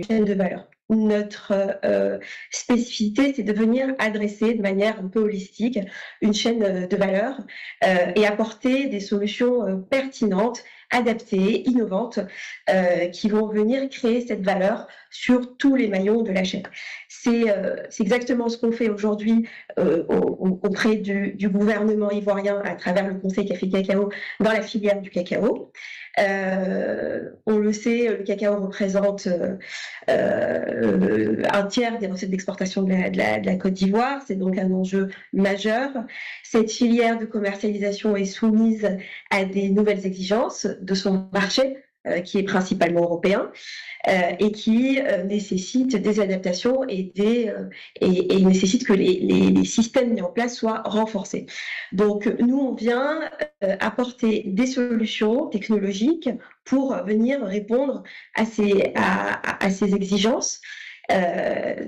chaîne de valeur. Notre spécificité, c'est de venir adresser de manière un peu holistique une chaîne de valeur et apporter des solutions pertinentes, adaptées, innovantes, qui vont venir créer cette valeur sur tous les maillons de la chaîne. C'est exactement ce qu'on fait aujourd'hui auprès du gouvernement ivoirien à travers le Conseil Café Cacao dans la filière du cacao. On le sait, le cacao représente un tiers des recettes d'exportation de la Côte d'Ivoire, c'est donc un enjeu majeur. Cette filière de commercialisation est soumise à des nouvelles exigences de son marché, qui est principalement européen, et qui nécessite des adaptations et nécessite que les systèmes mis en place soient renforcés. Donc nous, on vient apporter des solutions technologiques pour venir répondre à ces exigences.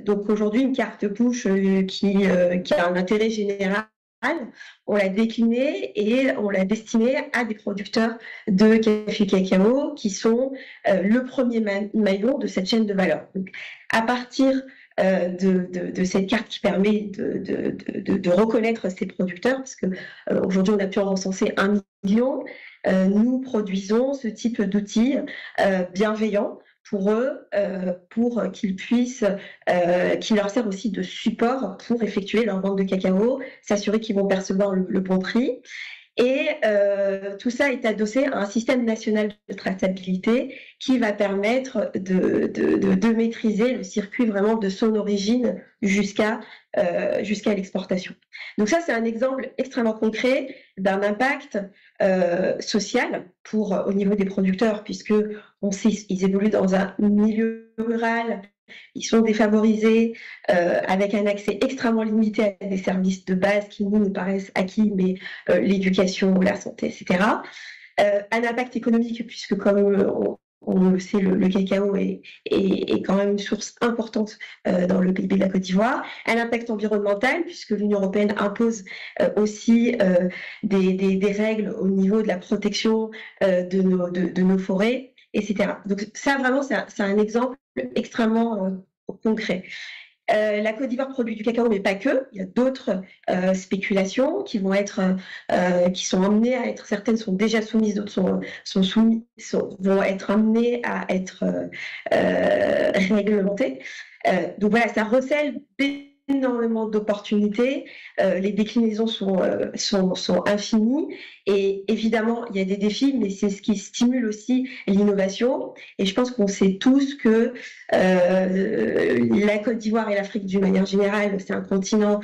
Donc aujourd'hui, une carte Push qui a un intérêt général, on l'a déclinée et on l'a destinée à des producteurs de café cacao qui sont le premier maillon de cette chaîne de valeur. Donc, à partir de cette carte qui permet de reconnaître ces producteurs, parce que aujourd'hui on a pu en recenser 1 million, nous produisons ce type d'outils bienveillants pour eux, pour qu'ils puissent, qui leur sert aussi de support pour effectuer leur vente de cacao, s'assurer qu'ils vont percevoir le bon prix. Et tout ça est adossé à un système national de traçabilité qui va permettre de maîtriser le circuit vraiment de son origine jusqu'à l'exportation. Donc ça, c'est un exemple extrêmement concret d'un impact social au niveau des producteurs, puisque on sait qu'ils évoluent dans un milieu rural, ils sont défavorisés, avec un accès extrêmement limité à des services de base qui nous paraissent acquis, mais l'éducation, la santé, etc. Un impact économique, puisque comme on le sait, le cacao est quand même une source importante dans le PIB de la Côte d'Ivoire. Un impact environnemental, puisque l'Union européenne impose aussi des règles au niveau de la protection de nos forêts, etc. Donc ça, vraiment, c'est un exemple extrêmement concret. La Côte d'Ivoire produit du cacao, mais pas que. Il y a d'autres spéculations qui vont qui sont amenées à être, certaines sont déjà soumises, d'autres vont être amenées à être réglementées. Donc voilà, ça recèle énormément d'opportunités, les déclinaisons sont infinies et évidemment il y a des défis, mais c'est ce qui stimule aussi l'innovation et je pense qu'on sait tous que la Côte d'Ivoire et l'Afrique d'une manière générale, c'est un continent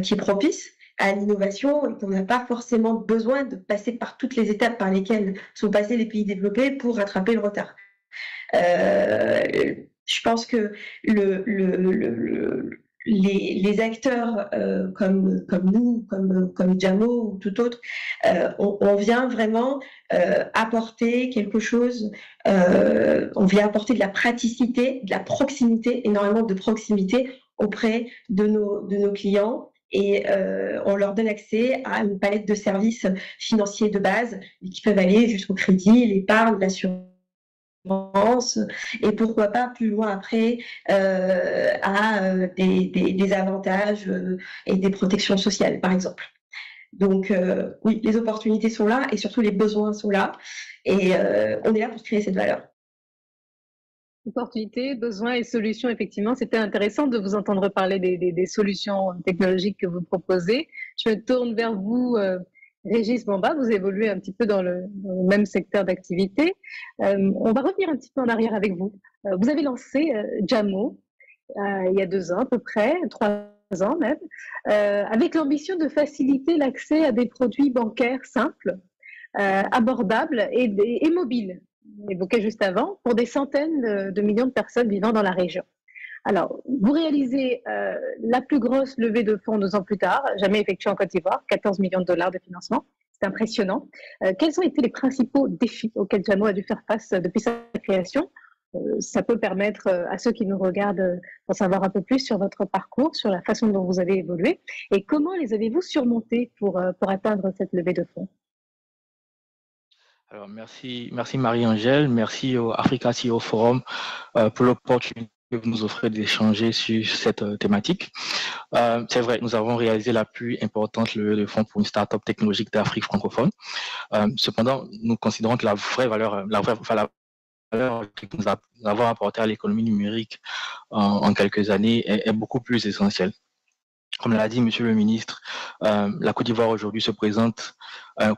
qui est propice à l'innovation et qu'on n'a pas forcément besoin de passer par toutes les étapes par lesquelles sont passés les pays développés pour rattraper le retard. Je pense que les acteurs comme nous, comme Jamo ou tout autre, on vient vraiment apporter quelque chose, on vient apporter de la praticité, de la proximité, énormément de proximité auprès de nos clients. Et on leur donne accès à une palette de services financiers de base qui peuvent aller jusqu'au crédit, l'épargne, l'assurance, et pourquoi pas plus loin après à des avantages et des protections sociales, par exemple. Donc oui, les opportunités sont là et surtout les besoins sont là, et on est là pour créer cette valeur. Opportunités, besoins et solutions, effectivement, c'était intéressant de vous entendre parler des solutions technologiques que vous proposez. Je me tourne vers vous, Régis Bamba, vous évoluez un petit peu dans le même secteur d'activité. On va revenir un petit peu en arrière avec vous. Vous avez lancé Jamo il y a 2 ans à peu près, 3 ans même, avec l'ambition de faciliter l'accès à des produits bancaires simples, abordables et mobiles, évoqué juste avant, pour des centaines de millions de personnes vivant dans la région. Alors, vous réalisez la plus grosse levée de fonds 2 ans plus tard, jamais effectuée en Côte d'Ivoire, 14 millions de dollars de financement. C'est impressionnant. Quels ont été les principaux défis auxquels Jamo a dû faire face depuis sa création? Ça peut permettre à ceux qui nous regardent d'en savoir un peu plus sur votre parcours, sur la façon dont vous avez évolué, et comment les avez-vous surmontés pour atteindre cette levée de fonds? Alors, merci Marie-Angèle, merci au Africa CEO Forum pour l'opportunité que vous nous offrez d'échanger sur cette thématique. C'est vrai, nous avons réalisé la plus importante levée de fonds pour une start-up technologique d'Afrique francophone. Cependant, nous considérons que la vraie valeur que nous avons apportée à l'économie numérique en quelques années est beaucoup plus essentielle. Comme l'a dit Monsieur le ministre, la Côte d'Ivoire aujourd'hui se présente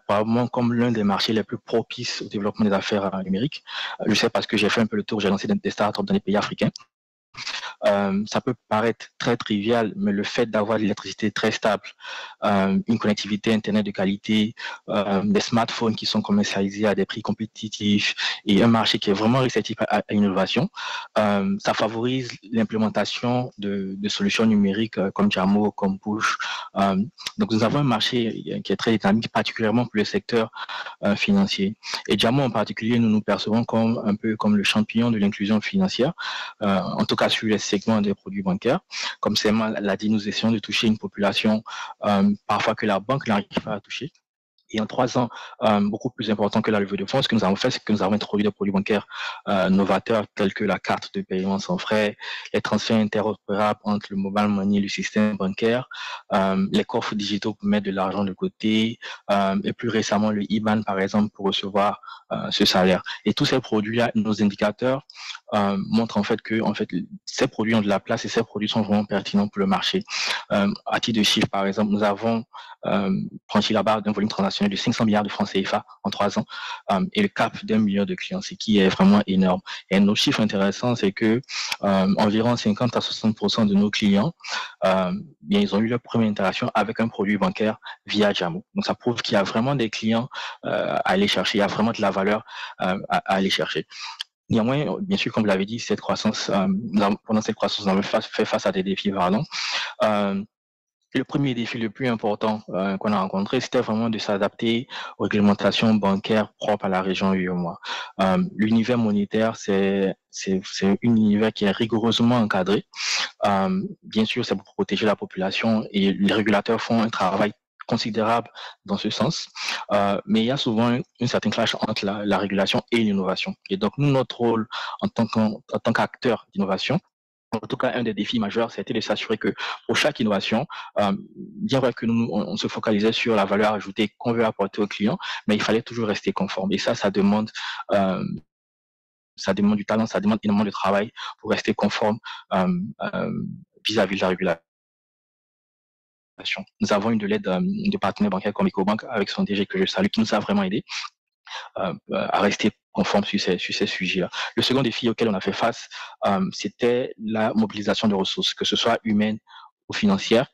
probablement comme l'un des marchés les plus propices au développement des affaires numériques. Je sais parce que j'ai fait un peu le tour, j'ai lancé des startups dans les pays africains. Ça peut paraître très trivial, mais le fait d'avoir de l'électricité très stable, une connectivité Internet de qualité, des smartphones qui sont commercialisés à des prix compétitifs et un marché qui est vraiment réceptif à l'innovation, ça favorise l'implémentation de solutions numériques comme Jamo, comme Push. Donc nous avons un marché qui est très dynamique, particulièrement pour le secteur financier. Et Jamo en particulier, nous nous percevons comme un peu comme le champion de l'inclusion financière, en tout cas sur les segments des produits bancaires. Comme Selma l'a dit, nous essayons de toucher une population parfois que la banque n'arrive pas à toucher. Et en 3 ans, beaucoup plus important que la levée de fonds, ce que nous avons fait, c'est que nous avons introduit des produits bancaires novateurs tels que la carte de paiement sans frais, les transferts interopérables entre le mobile money et le système bancaire, les coffres digitaux pour mettre de l'argent de côté, et plus récemment le IBAN par exemple pour recevoir ce salaire. Et tous ces produits-là, nos indicateurs montrent en fait que ces produits ont de la place et ces produits sont vraiment pertinents pour le marché. À titre de chiffre, par exemple, nous avons franchi la barre d'un volume transactionnel de 500 milliards de francs CFA en 3 ans et le cap d'1 million de clients, ce qui est vraiment énorme. Et nos chiffres intéressants, c'est que environ 50 à 60% de nos clients, bien, ils ont eu leur première interaction avec un produit bancaire via Jamo. Donc, ça prouve qu'il y a vraiment des clients à aller chercher, il y a vraiment de la valeur à aller chercher. Néanmoins, bien sûr, comme vous l'avez dit, cette croissance, pendant cette croissance, nous avons fait face à des défis variants. Le premier défi le plus important qu'on a rencontré, c'était vraiment de s'adapter aux réglementations bancaires propres à la région UEMOA. L'univers monétaire, c'est un univers qui est rigoureusement encadré. Bien sûr, c'est pour protéger la population et les régulateurs font un travail considérable dans ce sens, mais il y a souvent une certaine clash entre la régulation et l'innovation. Et donc, nous, notre rôle en tant qu'acteur d'innovation, en tout cas, un des défis majeurs, c'était de s'assurer que pour chaque innovation, bien vrai que nous, on se focalisait sur la valeur ajoutée qu'on veut apporter aux clients, mais il fallait toujours rester conforme. Et ça demande du talent, ça demande énormément de travail pour rester conforme vis-à-vis de la régulation. Nous avons eu de l'aide de partenaires bancaires comme Ecobank avec son DG que je salue, qui nous a vraiment aidé à rester conforme sur ces sujets-là. Le second défi auquel on a fait face, c'était la mobilisation de ressources, que ce soit humaines ou financières,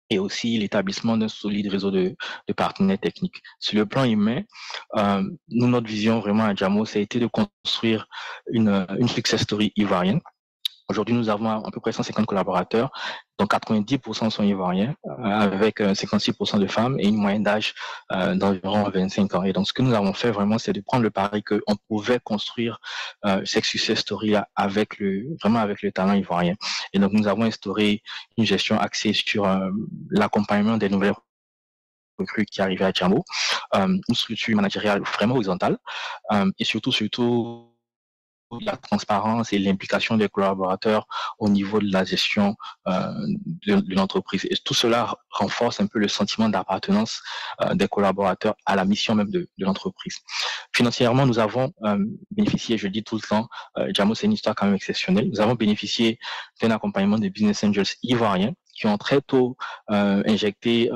et aussi l'établissement d'un solide réseau de partenaires techniques. Sur le plan humain, notre vision vraiment à Jamo, ça a été de construire une success story ivoirienne. Aujourd'hui, nous avons à peu près 150 collaborateurs, dont 90% sont ivoiriens, avec 56% de femmes et une moyenne d'âge d'environ 25 ans. Et donc, ce que nous avons fait vraiment, c'est de prendre le pari qu'on pouvait construire cette success story-là vraiment avec le talent ivoirien. Et donc, nous avons instauré une gestion axée sur l'accompagnement des nouvelles recrues qui arrivaient à Jamo, une structure managériale vraiment horizontale, et surtout la transparence et l'implication des collaborateurs au niveau de la gestion de l'entreprise. Et tout cela renforce un peu le sentiment d'appartenance des collaborateurs à la mission même de l'entreprise. Financièrement, nous avons bénéficié, je le dis tout le temps, Jamo, c'est une histoire quand même exceptionnelle. Nous avons bénéficié d'un accompagnement des business angels ivoiriens qui ont très tôt injecté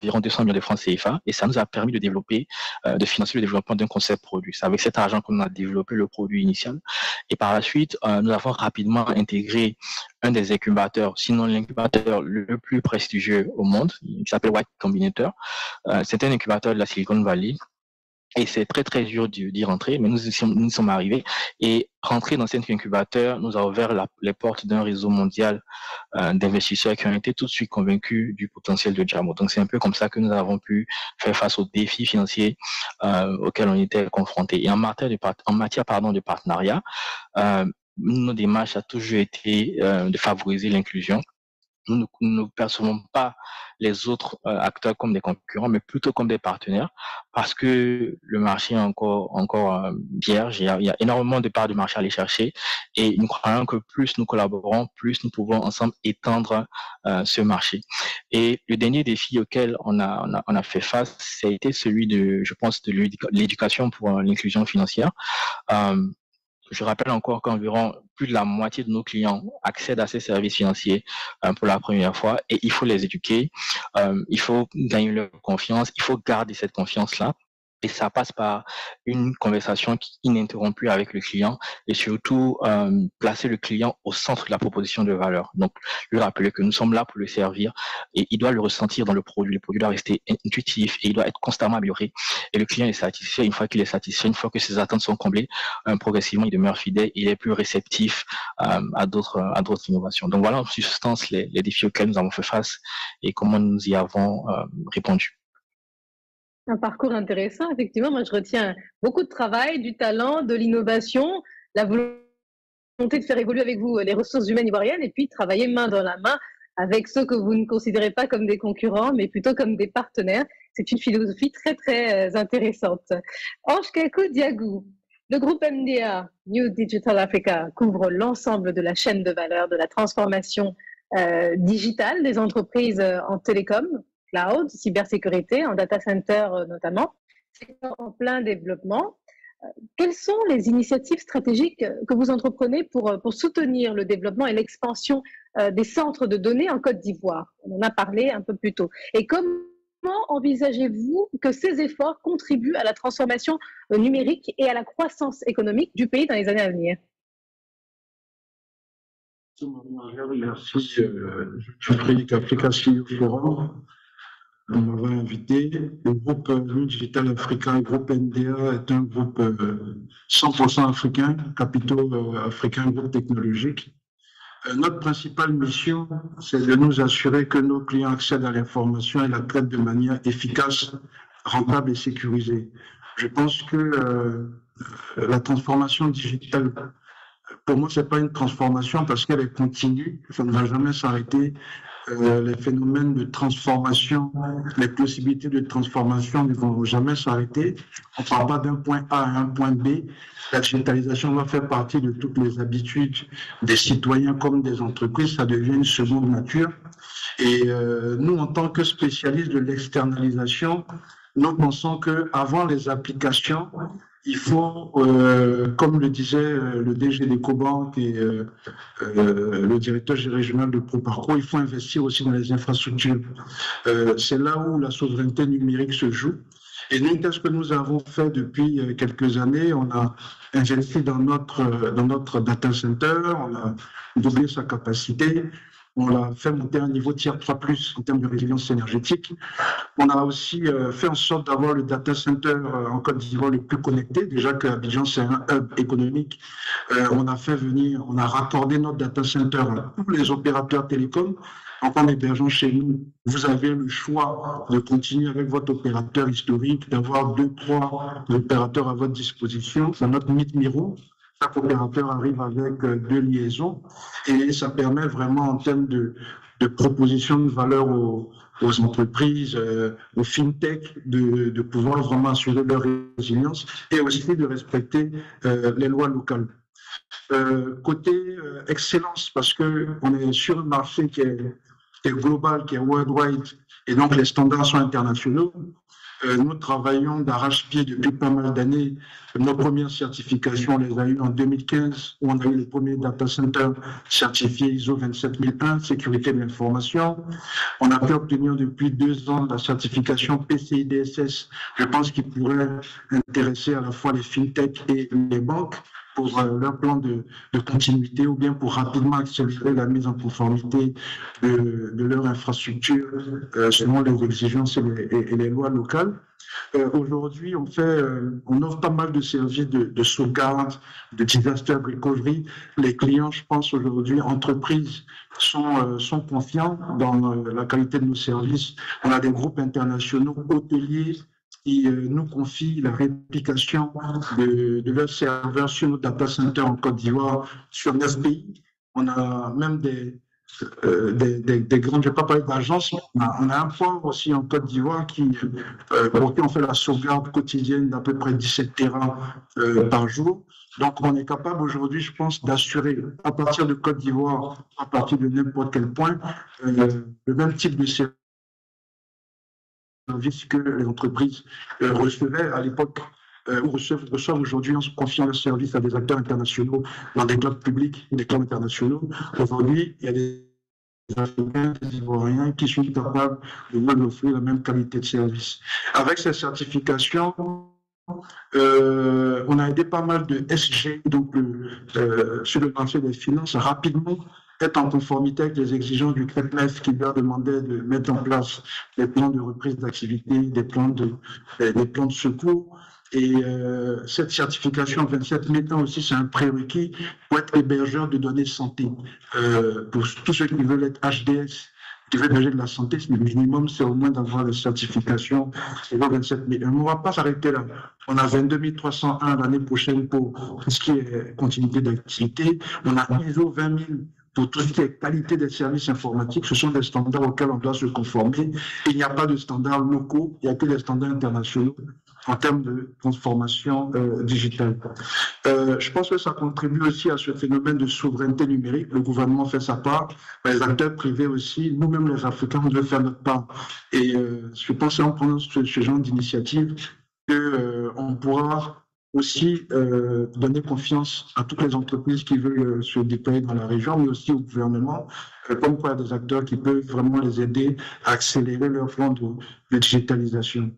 environ 200 millions de francs CFA, et ça nous a permis de développer, de financer le développement d'un concept produit. C'est avec cet argent qu'on a développé le produit initial. Et par la suite, nous avons rapidement intégré un des incubateurs, sinon l'incubateur le plus prestigieux au monde, qui s'appelle White Combinator. C'est un incubateur de la Silicon Valley. Et c'est très, très dur d'y rentrer, mais nous y sommes arrivés. Et rentrer dans cet incubateur nous a ouvert les portes d'un réseau mondial d'investisseurs qui ont été tout de suite convaincus du potentiel de Jamo. Donc, c'est un peu comme ça que nous avons pu faire face aux défis financiers auxquels on était confrontés. Et en matière de partenariat, nos démarches a toujours été de favoriser l'inclusion. Nous ne percevons pas les autres acteurs comme des concurrents, mais plutôt comme des partenaires, parce que le marché est encore vierge. Il y a énormément de parts de marché à aller chercher, et nous croyons que plus nous collaborons, plus nous pouvons ensemble étendre ce marché. Et le dernier défi auquel on a fait face, ça a été celui de l'éducation pour l'inclusion financière. Je rappelle encore qu'environ plus de la moitié de nos clients accèdent à ces services financiers pour la première fois, et il faut les éduquer, il faut gagner leur confiance, il faut garder cette confiance-là. Et ça passe par une conversation ininterrompue avec le client, et surtout placer le client au centre de la proposition de valeur. Donc, lui rappeler que nous sommes là pour le servir, et il doit le ressentir dans le produit. Le produit doit rester intuitif et il doit être constamment amélioré. Et le client est satisfait. Une fois qu'il est satisfait, une fois que ses attentes sont comblées, progressivement, il demeure fidèle et il est plus réceptif à d'autres innovations. Donc voilà en substance les défis auxquels nous avons fait face et comment nous y avons répondu. Un parcours intéressant, effectivement. Moi, je retiens beaucoup de travail, du talent, de l'innovation, la volonté de faire évoluer avec vous les ressources humaines ivoiriennes, et puis travailler main dans la main avec ceux que vous ne considérez pas comme des concurrents, mais plutôt comme des partenaires. C'est une philosophie très, très intéressante. Ange Kekou Diagou, le groupe MDA, New Digital Africa, couvre l'ensemble de la chaîne de valeur de la transformation digitale des entreprises en télécom, cloud, cybersécurité, en data center notamment, secteur en plein développement. Quelles sont les initiatives stratégiques que vous entreprenez pour soutenir le développement et l'expansion des centres de données en Côte d'Ivoire? On en a parlé un peu plus tôt. Et comment envisagez-vous que ces efforts contribuent à la transformation numérique et à la croissance économique du pays dans les années à venir? Merci. Je prie Africa CEO Forum. On m'avait invité. Le groupe New Digital Africa, le groupe NDA, est un groupe 100% africain, capitaux africains, groupe technologique. Notre principale mission, c'est de nous assurer que nos clients accèdent à l'information et la traitent de manière efficace, rentable et sécurisée. Je pense que la transformation digitale, pour moi, ce n'est pas une transformation parce qu'elle est continue, ça ne va jamais s'arrêter. Les phénomènes de transformation, les possibilités de transformation ne vont jamais s'arrêter. On ne parle pas d'un point A à un point B. La digitalisation va faire partie de toutes les habitudes des citoyens comme des entreprises. Ça devient une seconde nature. Et nous, en tant que spécialistes de l'externalisation, nous pensons qu'avant les applications, il faut, comme le disait le DG d'Ecobank et le directeur régional de Proparco, il faut investir aussi dans les infrastructures. C'est là où la souveraineté numérique se joue. Et nous, qu'est-ce que nous avons fait depuis quelques années? On a investi dans notre data center, on a doublé sa capacité. On l'a fait monter à un niveau tier 3+, en termes de résilience énergétique. On a aussi fait en sorte d'avoir le data center en Côte d'Ivoire le plus connecté. Déjà qu'Abidjan, c'est un hub économique. On a raccordé notre data center à tous les opérateurs télécoms. En hébergeant chez nous, vous avez le choix de continuer avec votre opérateur historique, d'avoir 2-3 opérateurs à votre disposition. C'est notre mythe Miro. Chaque opérateur arrive avec 2 liaisons et ça permet vraiment en termes de proposition de valeur aux entreprises, aux fintech, de pouvoir vraiment assurer leur résilience et aussi de respecter les lois locales. Côté excellence, parce qu'on est sur un marché qui est global, qui est worldwide, et donc les standards sont internationaux. Nous travaillons d'arrache-pied depuis pas mal d'années. Nos premières certifications, on les a eues en 2015, où on a eu les premiers data centers certifiés ISO 27001, sécurité de l'information. On a pu obtenir depuis 2 ans la certification PCI DSS, je pense qu'il pourrait intéresser à la fois les fintech et les banques pour leur plan de continuité ou bien pour rapidement accélérer la mise en conformité de leur infrastructure selon les exigences et les lois locales. Aujourd'hui, on offre pas mal de services de sauvegarde, de disaster recovery. Les clients, je pense aujourd'hui, entreprises, sont confiants dans la qualité de nos services. On a des groupes internationaux hôteliers qui nous confient la réplication de leurs serveurs sur nos data centers en Côte d'Ivoire sur 9 pays. On a même des grandes, je ne vais pas parler d'agences, on a un port aussi en Côte d'Ivoire pour qui on fait la sauvegarde quotidienne d'à peu près 17 terrains par jour. Donc on est capable aujourd'hui, je pense, d'assurer à partir de Côte d'Ivoire, à partir de n'importe quel point, le même type de service que les entreprises recevaient à l'époque ou reçoivent aujourd'hui en confiant le service à des acteurs internationaux dans des clubs publics, des clubs internationaux. Aujourd'hui, il y a des Africains, des Ivoiriens qui sont capables de nous offrir la même qualité de service. Avec ces certifications, on a aidé pas mal de SG, donc sur le marché des finances, rapidement être en conformité avec les exigences du CREPNEF qui leur demandait de mettre en place des plans de reprise d'activité, des plans de secours. Et cette certification 27001 aussi, c'est un prérequis pour être hébergeur de données de santé. Pour tous ceux qui veulent être HDS, qui veulent héberger de la santé, le minimum, c'est au moins d'avoir la certification 27001. On ne va pas s'arrêter là. On a 22 301 l'année prochaine pour tout ce qui est continuité d'activité. On a ISO 20 000 pour tout ce qui est qualité des services informatiques. Ce sont des standards auxquels on doit se conformer. Il n'y a pas de standards locaux, il n'y a que des standards internationaux en termes de transformation digitale. Je pense que ça contribue aussi à ce phénomène de souveraineté numérique. Le gouvernement fait sa part, les acteurs privés aussi, nous-mêmes les Africains, on doit faire notre part. Et je pense qu'en prenant ce genre d'initiative, on pourra aussi donner confiance à toutes les entreprises qui veulent se déployer dans la région, mais aussi au gouvernement, comme quoi il y a des acteurs qui peuvent vraiment les aider à accélérer leur plan de digitalisation.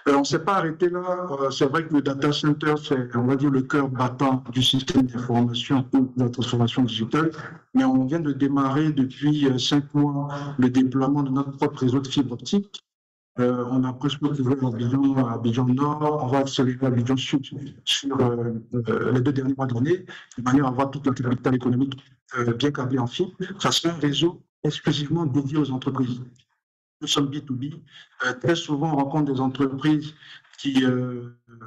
On ne s'est pas arrêté là. C'est vrai que le data center, c'est, on va dire, le cœur battant du système d'information ou de la transformation digitale, mais on vient de démarrer depuis 5 mois le déploiement de notre propre réseau de fibre optique. On a presque couvert Abidjan Nord, on va accélérer Abidjan Sud sur les 2 derniers mois de l'année, de manière à avoir toute la capitale économique bien câblée en fibre. Ça sera un réseau exclusivement dédié aux entreprises. Nous sommes B2B. Très souvent, on rencontre des entreprises qui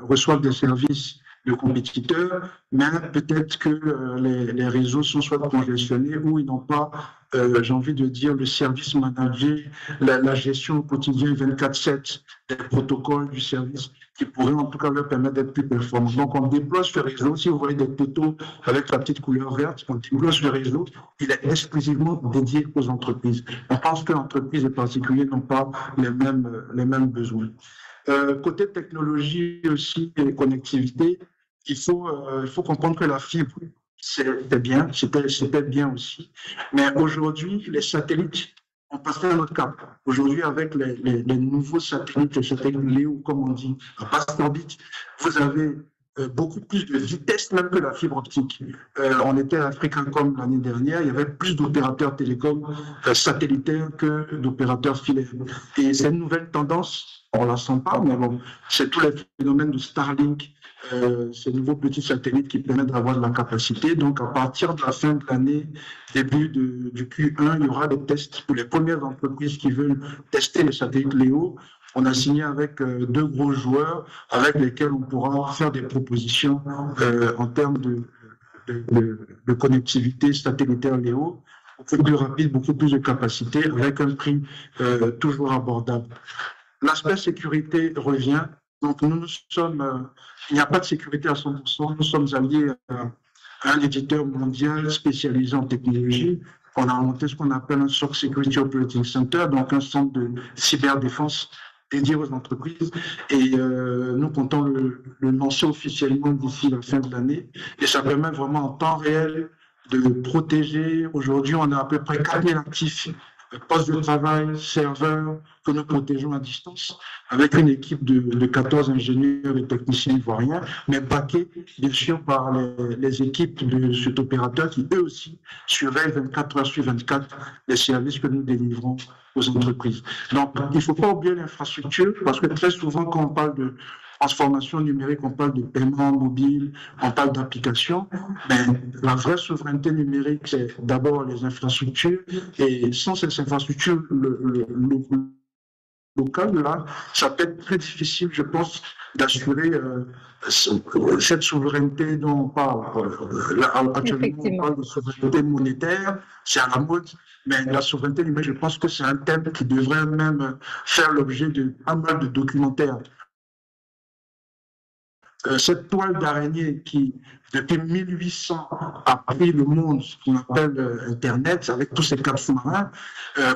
reçoivent des services de compétiteurs, mais peut-être que les réseaux sont soit congestionnés ou ils n'ont pas, j'ai envie de dire, le service managé, la gestion au quotidien 24/7 des protocoles du service qui pourraient en tout cas leur permettre d'être plus performants. Donc on déploie ce réseau. Si vous voyez des poteaux avec la petite couleur verte, on déploie ce réseau. Il est exclusivement dédié aux entreprises. On pense que l'entreprise et particuliers n'ont pas les mêmes besoins. Côté technologie aussi et connectivité, il faut comprendre que la fibre, c'était bien aussi. Mais aujourd'hui, les satellites ont passé un autre cap. Aujourd'hui, avec les nouveaux satellites, les satellites Léo, comme on dit, à basse orbite, vous avez beaucoup plus de vitesse même que la fibre optique. On était à Africacom l'année dernière, il y avait plus d'opérateurs télécoms satellitaires que d'opérateurs filaires. Et c'est une nouvelle tendance, on ne la sent pas, mais bon, c'est tous les phénomènes de Starlink, ces nouveaux petits satellites qui permettent d'avoir de la capacité. Donc, à partir de la fin de l'année, début du Q1, il y aura des tests pour les premières entreprises qui veulent tester les satellites Léo. On a signé avec 2 gros joueurs avec lesquels on pourra faire des propositions en termes de connectivité satellitaire Léo, beaucoup plus rapide, beaucoup plus de capacité, avec un prix toujours abordable. L'aspect sécurité revient. Donc, il n'y a pas de sécurité à 100%. Nous sommes alliés à un éditeur mondial spécialisé en technologie. On a monté ce qu'on appelle un SOC Security Operating Center, donc un centre de cyberdéfense dédié aux entreprises. Et nous comptons le lancer officiellement d'ici la fin de l'année. Et ça permet vraiment en temps réel de protéger. Aujourd'hui, on a à peu près 4000 actifs, postes de travail, serveurs que nous protégeons à distance, avec une équipe de 14 ingénieurs et techniciens ivoiriens, mais backés bien sûr par les équipes de cet opérateur qui eux aussi surveillent 24 heures sur 24 les services que nous délivrons aux entreprises. Donc, il ne faut pas oublier l'infrastructure, parce que très souvent, quand on parle de transformation numérique, on parle de paiement mobile, on parle d'application, mais la vraie souveraineté numérique, c'est d'abord les infrastructures, et sans ces infrastructures locales, là, ça peut être très difficile, je pense, d'assurer cette souveraineté dont on parle. Actuellement, on parle de souveraineté monétaire, c'est à la mode, mais la souveraineté numérique, je pense que c'est un thème qui devrait même faire l'objet de pas mal de documentaires. Cette toile d'araignée qui, depuis 1800, a pris le monde, ce qu'on appelle Internet, avec tous ces câbles sous-marins,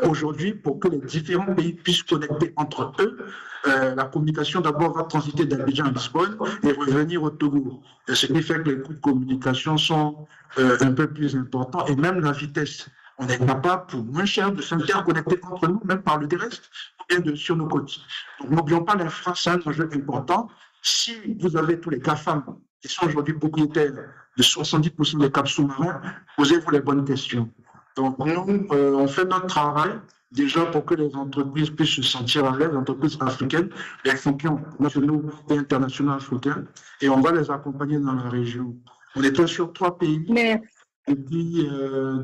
aujourd'hui, pour que les différents pays puissent connecter entre eux, la communication d'abord va transiter d'Abidjan à Lisbonne et revenir au Togo. Ce qui fait que les coûts de communication sont un peu plus importants, et même la vitesse. On est capable, pour moins cher, de s'interconnecter entre nous, même par le terrestre, ou bien sur nos côtes. Donc, n'oublions pas l'infra, c'est un enjeu important. Si vous avez tous les GAFAM qui sont aujourd'hui propriétaires de 70% des câbles sous-marins, posez-vous les bonnes questions. Donc, nous, on fait notre travail déjà pour que les entreprises puissent se sentir à l'aise, les entreprises africaines, les champions nationaux et internationaux africains, et on va les accompagner dans la région. On est sur 3 pays. Merci. Et puis,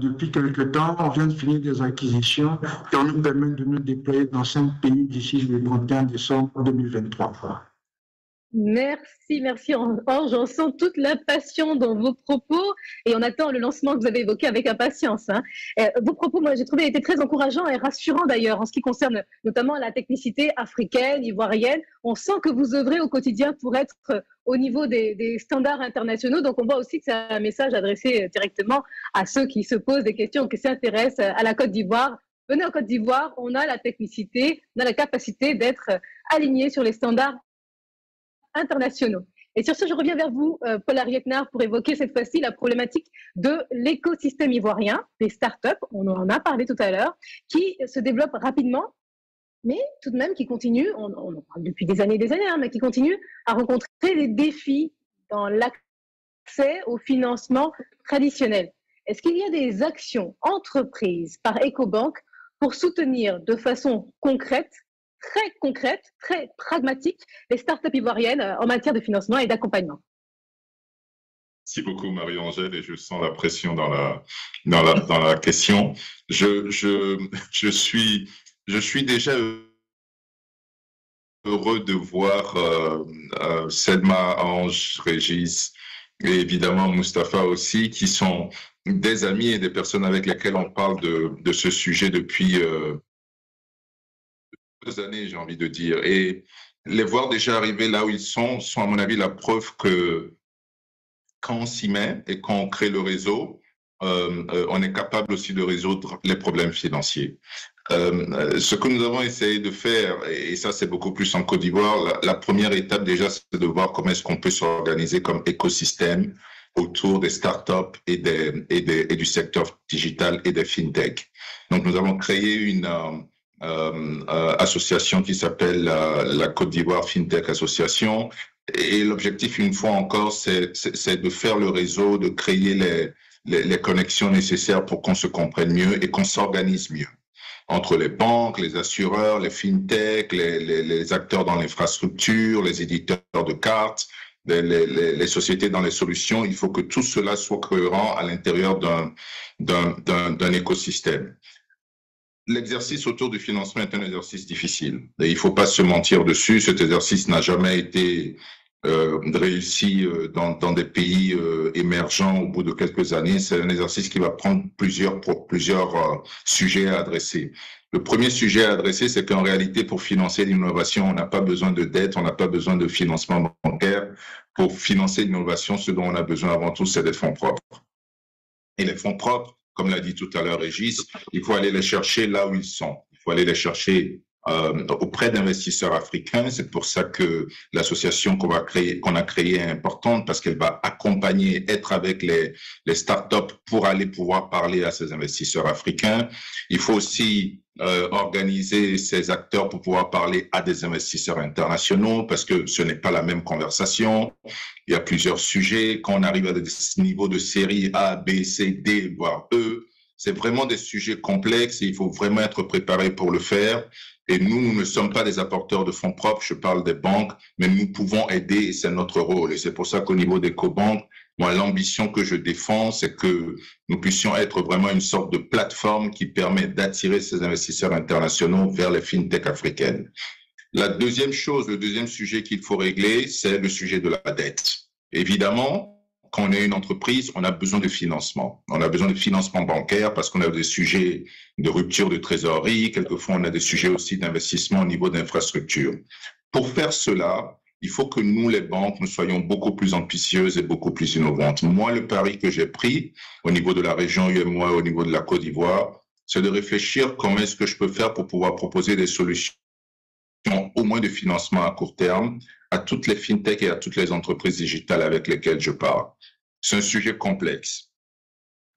depuis quelques temps, on vient de finir des acquisitions qui nous permettent de nous déployer dans 5 pays d'ici le 31 décembre 2023. Merci Ange, on sent toute la passion dans vos propos et on attend le lancement que vous avez évoqué avec impatience. Vos propos, moi j'ai trouvé, étaient très encourageants et rassurants d'ailleurs en ce qui concerne notamment la technicité africaine, ivoirienne. On sent que vous œuvrez au quotidien pour être au niveau des standards internationaux, donc on voit aussi que c'est un message adressé directement à ceux qui se posent des questions, qui s'intéressent à la Côte d'Ivoire. Venez en Côte d'Ivoire, on a la technicité, on a la capacité d'être aligné sur les standards internationaux. Et sur ce, je reviens vers vous, Paul Arietnard, pour évoquer cette fois-ci la problématique de l'écosystème ivoirien, des startups, on en a parlé tout à l'heure, qui se développent rapidement, mais tout de même qui continuent, on en parle depuis des années, mais qui continuent à rencontrer des défis dans l'accès au financement traditionnel. Est-ce qu'il y a des actions entreprises par Ecobank pour soutenir de façon concrète, très pragmatique, les startups ivoiriennes en matière de financement et d'accompagnement? Merci beaucoup, Marie-Angèle, et je sens la pression dans la question. Je suis déjà heureux de voir Selma, Ange, Régis et évidemment Mustapha aussi, qui sont des amis et des personnes avec lesquelles on parle de ce sujet depuis années, j'ai envie de dire. Et les voir déjà arriver là où ils sont à mon avis la preuve que quand on s'y met et quand on crée le réseau, on est capable aussi de résoudre les problèmes financiers. Ce que nous avons essayé de faire, et ça c'est beaucoup plus en Côte d'Ivoire, la première étape déjà c'est de voir comment est-ce qu'on peut s'organiser comme écosystème autour des startups et du secteur digital et des fintech. Donc nous avons créé une association qui s'appelle la Côte d'Ivoire FinTech Association, Et l'objectif, une fois encore, c'est de faire le réseau, de créer les connexions nécessaires pour qu'on se comprenne mieux et qu'on s'organise mieux. Entre les banques, les assureurs, les fintech, les acteurs dans l'infrastructure, les éditeurs de cartes, les sociétés dans les solutions, il faut que tout cela soit cohérent à l'intérieur d'un écosystème. L'exercice autour du financement est un exercice difficile. Et il ne faut pas se mentir dessus. Cet exercice n'a jamais été réussi dans des pays émergents au bout de quelques années. C'est un exercice qui va prendre plusieurs sujets à adresser. Le premier sujet à adresser, c'est qu'en réalité, pour financer l'innovation, on n'a pas besoin de dette, on n'a pas besoin de financement bancaire. Pour financer l'innovation, ce dont on a besoin avant tout, c'est des fonds propres. Et les fonds propres, comme l'a dit tout à l'heure Régis, il faut aller les chercher là où ils sont. Il faut aller les chercher auprès d'investisseurs africains. C'est pour ça que l'association qu'on a créée est importante, parce qu'elle va accompagner, être avec les startups pour aller pouvoir parler à ces investisseurs africains. Il faut aussi organiser ces acteurs pour pouvoir parler à des investisseurs internationaux, parce que ce n'est pas la même conversation. Il y a plusieurs sujets. Quand on arrive à des niveaux de série A, B, C, D, voire E, c'est vraiment des sujets complexes et il faut vraiment être préparé pour le faire. Et nous ne sommes pas des apporteurs de fonds propres, je parle des banques, mais nous pouvons aider et c'est notre rôle. Et c'est pour ça qu'au niveau d'EcoBank, moi, l'ambition que je défends, c'est que nous puissions être vraiment une sorte de plateforme qui permet d'attirer ces investisseurs internationaux vers les fintech africaines. La deuxième chose, le deuxième sujet qu'il faut régler, c'est le sujet de la dette. Évidemment, quand on est une entreprise, on a besoin de financement. On a besoin de financement bancaire parce qu'on a des sujets de rupture de trésorerie. Quelquefois, on a des sujets aussi d'investissement au niveau d'infrastructure. Pour faire cela, il faut que nous, les banques, nous soyons beaucoup plus ambitieuses et beaucoup plus innovantes. Moi, le pari que j'ai pris au niveau de la région UEMOA, au niveau de la Côte d'Ivoire, c'est de réfléchir comment est-ce que je peux faire pour pouvoir proposer des solutions au moins de financement à court terme à toutes les fintech et à toutes les entreprises digitales avec lesquelles je parle. C'est un sujet complexe,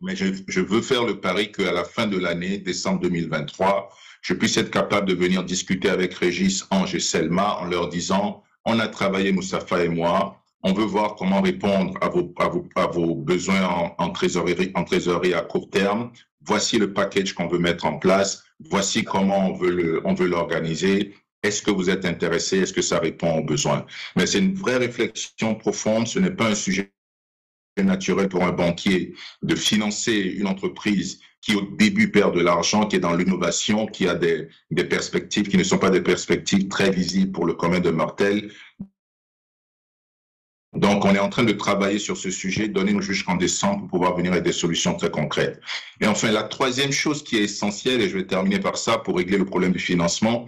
mais je veux faire le pari qu'à la fin de l'année, décembre 2023, je puisse être capable de venir discuter avec Régis, Ange et Selma en leur disant « On a travaillé, Moustapha et moi, on veut voir comment répondre à vos besoins en trésorerie à court terme. Voici le package qu'on veut mettre en place. Voici comment on veut l'organiser. Est-ce que vous êtes intéressé? Est-ce que ça répond aux besoins? » Mais c'est une vraie réflexion profonde. Ce n'est pas un sujet naturel pour un banquier de financer une entreprise qui au début perd de l'argent, qui est dans l'innovation, qui a des perspectives qui ne sont pas des perspectives très visibles pour le commun des mortels. Donc, on est en train de travailler sur ce sujet, donnez-nous jusqu'en décembre pour pouvoir venir avec des solutions très concrètes. Et enfin, la troisième chose qui est essentielle, et je vais terminer par ça pour régler le problème du financement,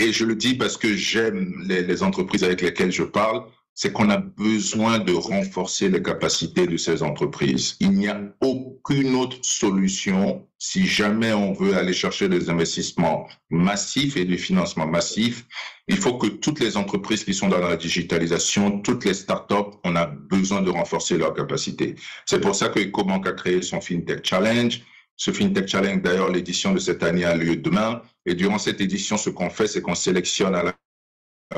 et je le dis parce que j'aime les entreprises avec lesquelles je parle, c'est qu'on a besoin de renforcer les capacités de ces entreprises. Il n'y a aucune autre solution si jamais on veut aller chercher des investissements massifs et du financement massif. Il faut que toutes les entreprises qui sont dans la digitalisation, toutes les startups, on a besoin de renforcer leurs capacités. C'est pour ça que EcoBank a créé son FinTech Challenge. Ce FinTech Challenge, d'ailleurs, l'édition de cette année a lieu demain. Et durant cette édition, ce qu'on fait, c'est qu'on sélectionne à la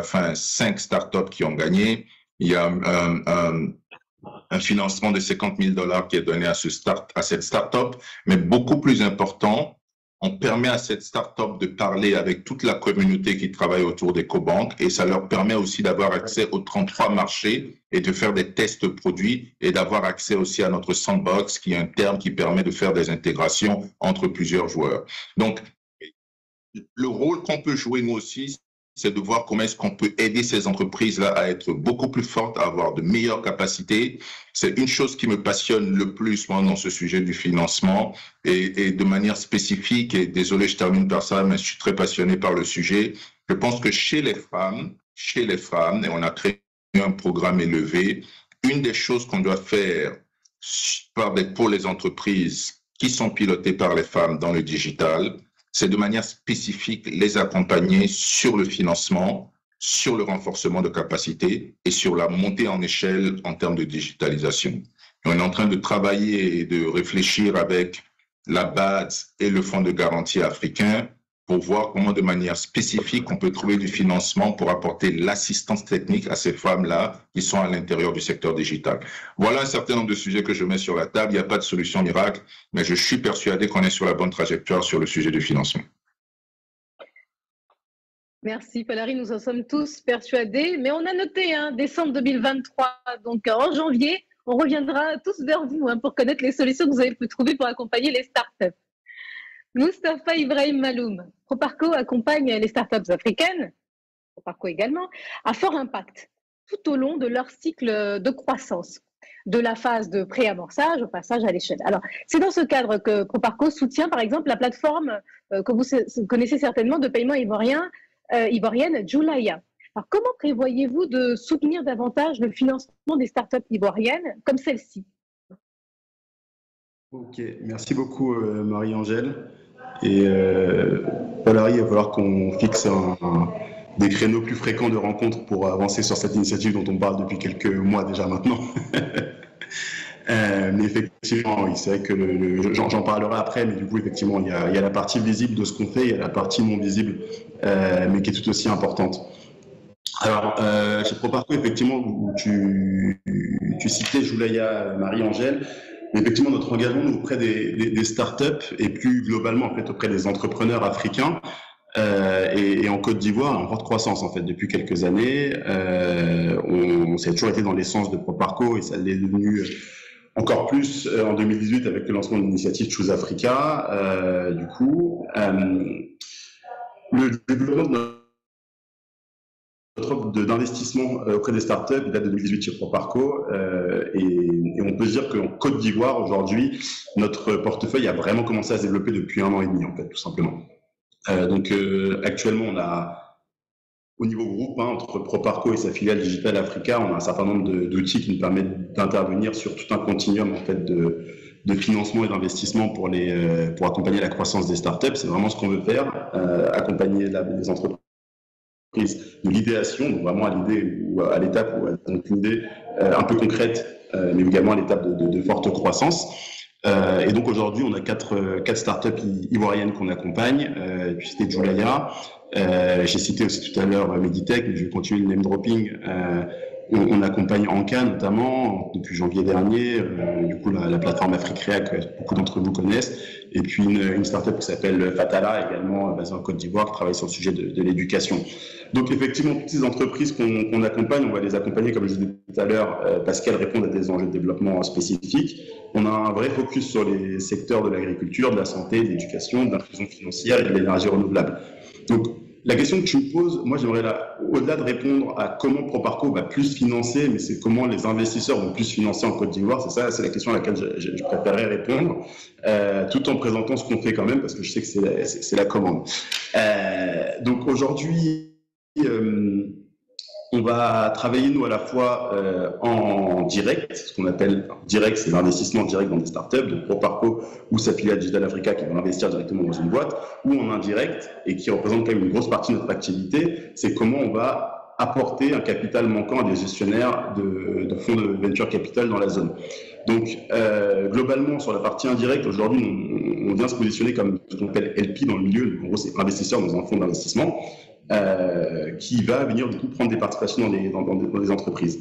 fin 5 startups qui ont gagné. Il y a un financement de $50 000 qui est donné à cette startup, mais beaucoup plus important, on permet à cette startup de parler avec toute la communauté qui travaille autour d'EcoBank et ça leur permet aussi d'avoir accès aux 33 marchés et de faire des tests produits et d'avoir accès aussi à notre sandbox, qui est un terme qui permet de faire des intégrations entre plusieurs joueurs. Donc, le rôle qu'on peut jouer nous aussi, c'est de voir comment est-ce qu'on peut aider ces entreprises-là à être beaucoup plus fortes, à avoir de meilleures capacités. C'est une chose qui me passionne le plus, moi, dans ce sujet du financement et de manière spécifique, et désolé, je termine par ça, mais je suis très passionné par le sujet. Je pense que chez les femmes, et on a créé un programme élevé, une des choses qu'on doit faire pour les entreprises qui sont pilotées par les femmes dans le digital, c'est de manière spécifique les accompagner sur le financement, sur le renforcement de capacités et sur la montée en échelle en termes de digitalisation. Et on est en train de travailler et de réfléchir avec la BAD et le Fonds de garantie africain pour voir comment de manière spécifique on peut trouver du financement pour apporter l'assistance technique à ces femmes-là qui sont à l'intérieur du secteur digital. Voilà un certain nombre de sujets que je mets sur la table. Il n'y a pas de solution miracle, mais je suis persuadé qu'on est sur la bonne trajectoire sur le sujet du financement. Merci Paul-Henri, nous en sommes tous persuadés, mais on a noté décembre 2023, donc en janvier, on reviendra tous vers vous pour connaître les solutions que vous avez pu trouver pour accompagner les startups. Moustapha Ibrahim Maloum, Proparco accompagne les startups africaines, Proparco également, à fort impact tout au long de leur cycle de croissance, de la phase de pré-amorçage au passage à l'échelle. Alors, c'est dans ce cadre que Proparco soutient par exemple la plateforme que vous connaissez certainement de paiement ivoirienne Julaya. Alors, comment prévoyez-vous de soutenir davantage le financement des startups ivoiriennes comme celle-ci? Ok, merci beaucoup Marie-Angèle. Et Paul-Henri, il va falloir qu'on fixe des créneaux plus fréquents de rencontres pour avancer sur cette initiative dont on parle depuis quelques mois déjà maintenant. Mais effectivement, oui, c'est vrai que j'en parlerai après, mais du coup, effectivement, il y a la partie visible de ce qu'on fait, il y a la partie non visible, mais qui est tout aussi importante. Alors, chez Proparco, effectivement, tu citais Julaya Marie-Angèle, mais effectivement, notre engagement nous, auprès des startups et plus globalement en fait, auprès des entrepreneurs africains et en Côte d'Ivoire, en forte croissance en fait depuis quelques années. Ça a toujours été dans l'essence de Proparco et ça l'est devenu encore plus en 2018 avec le lancement de l'initiative Choose Africa. Du coup, le développement de notre offre d'investissement auprès des startups date de 2018 chez Proparco et on peut se dire qu'en Côte d'Ivoire aujourd'hui, notre portefeuille a vraiment commencé à se développer depuis 1 an et demi en fait, tout simplement. Donc actuellement, on a au niveau groupe, entre Proparco et sa filiale Digital Africa, on a un certain nombre d'outils qui nous permettent d'intervenir sur tout un continuum en fait de financement et d'investissement pour accompagner la croissance des startups. C'est vraiment ce qu'on veut faire, accompagner les entreprises de l'idéation, donc vraiment à l'idée ou à l'étape où elles ont une idée un peu concrète, mais également à l'étape de forte croissance. Et donc aujourd'hui, on a quatre startups ivoiriennes qu'on accompagne. Puis c'était Julaya. J'ai cité aussi tout à l'heure Meditech, mais je vais continuer le name dropping. On accompagne Anka notamment depuis janvier dernier, du coup la plateforme Africrea que beaucoup d'entre vous connaissent, et puis une startup qui s'appelle Fatala également basée en Côte d'Ivoire qui travaille sur le sujet de l'éducation. Donc effectivement, toutes ces entreprises qu'on accompagne, on va les accompagner comme je disais tout à l'heure parce qu'elles répondent à des enjeux de développement spécifiques. On a un vrai focus sur les secteurs de l'agriculture, de la santé, de l'éducation, de l'inclusion financière et de l'énergie renouvelable. Donc la question que tu me poses, moi j'aimerais au-delà de répondre à comment Proparco va plus financer, mais c'est comment les investisseurs vont plus financer en Côte d'Ivoire, c'est la question à laquelle je préférerais répondre, tout en présentant ce qu'on fait quand même, parce que je sais que c'est la commande. Donc aujourd'hui, on va travailler nous à la fois en direct, ce qu'on appelle direct, c'est l'investissement direct dans des startups, de Proparco ou sa filiale Digital Africa qui va investir directement dans une boîte, ou en indirect et qui représente quand même une grosse partie de notre activité, c'est comment on va apporter un capital manquant à des gestionnaires de fonds de venture capital dans la zone. Donc globalement sur la partie indirecte, aujourd'hui on vient se positionner comme ce qu'on appelle LP dans le milieu, en gros c'est investisseur dans un fonds d'investissement. Qui va venir du coup prendre des participations dans des entreprises.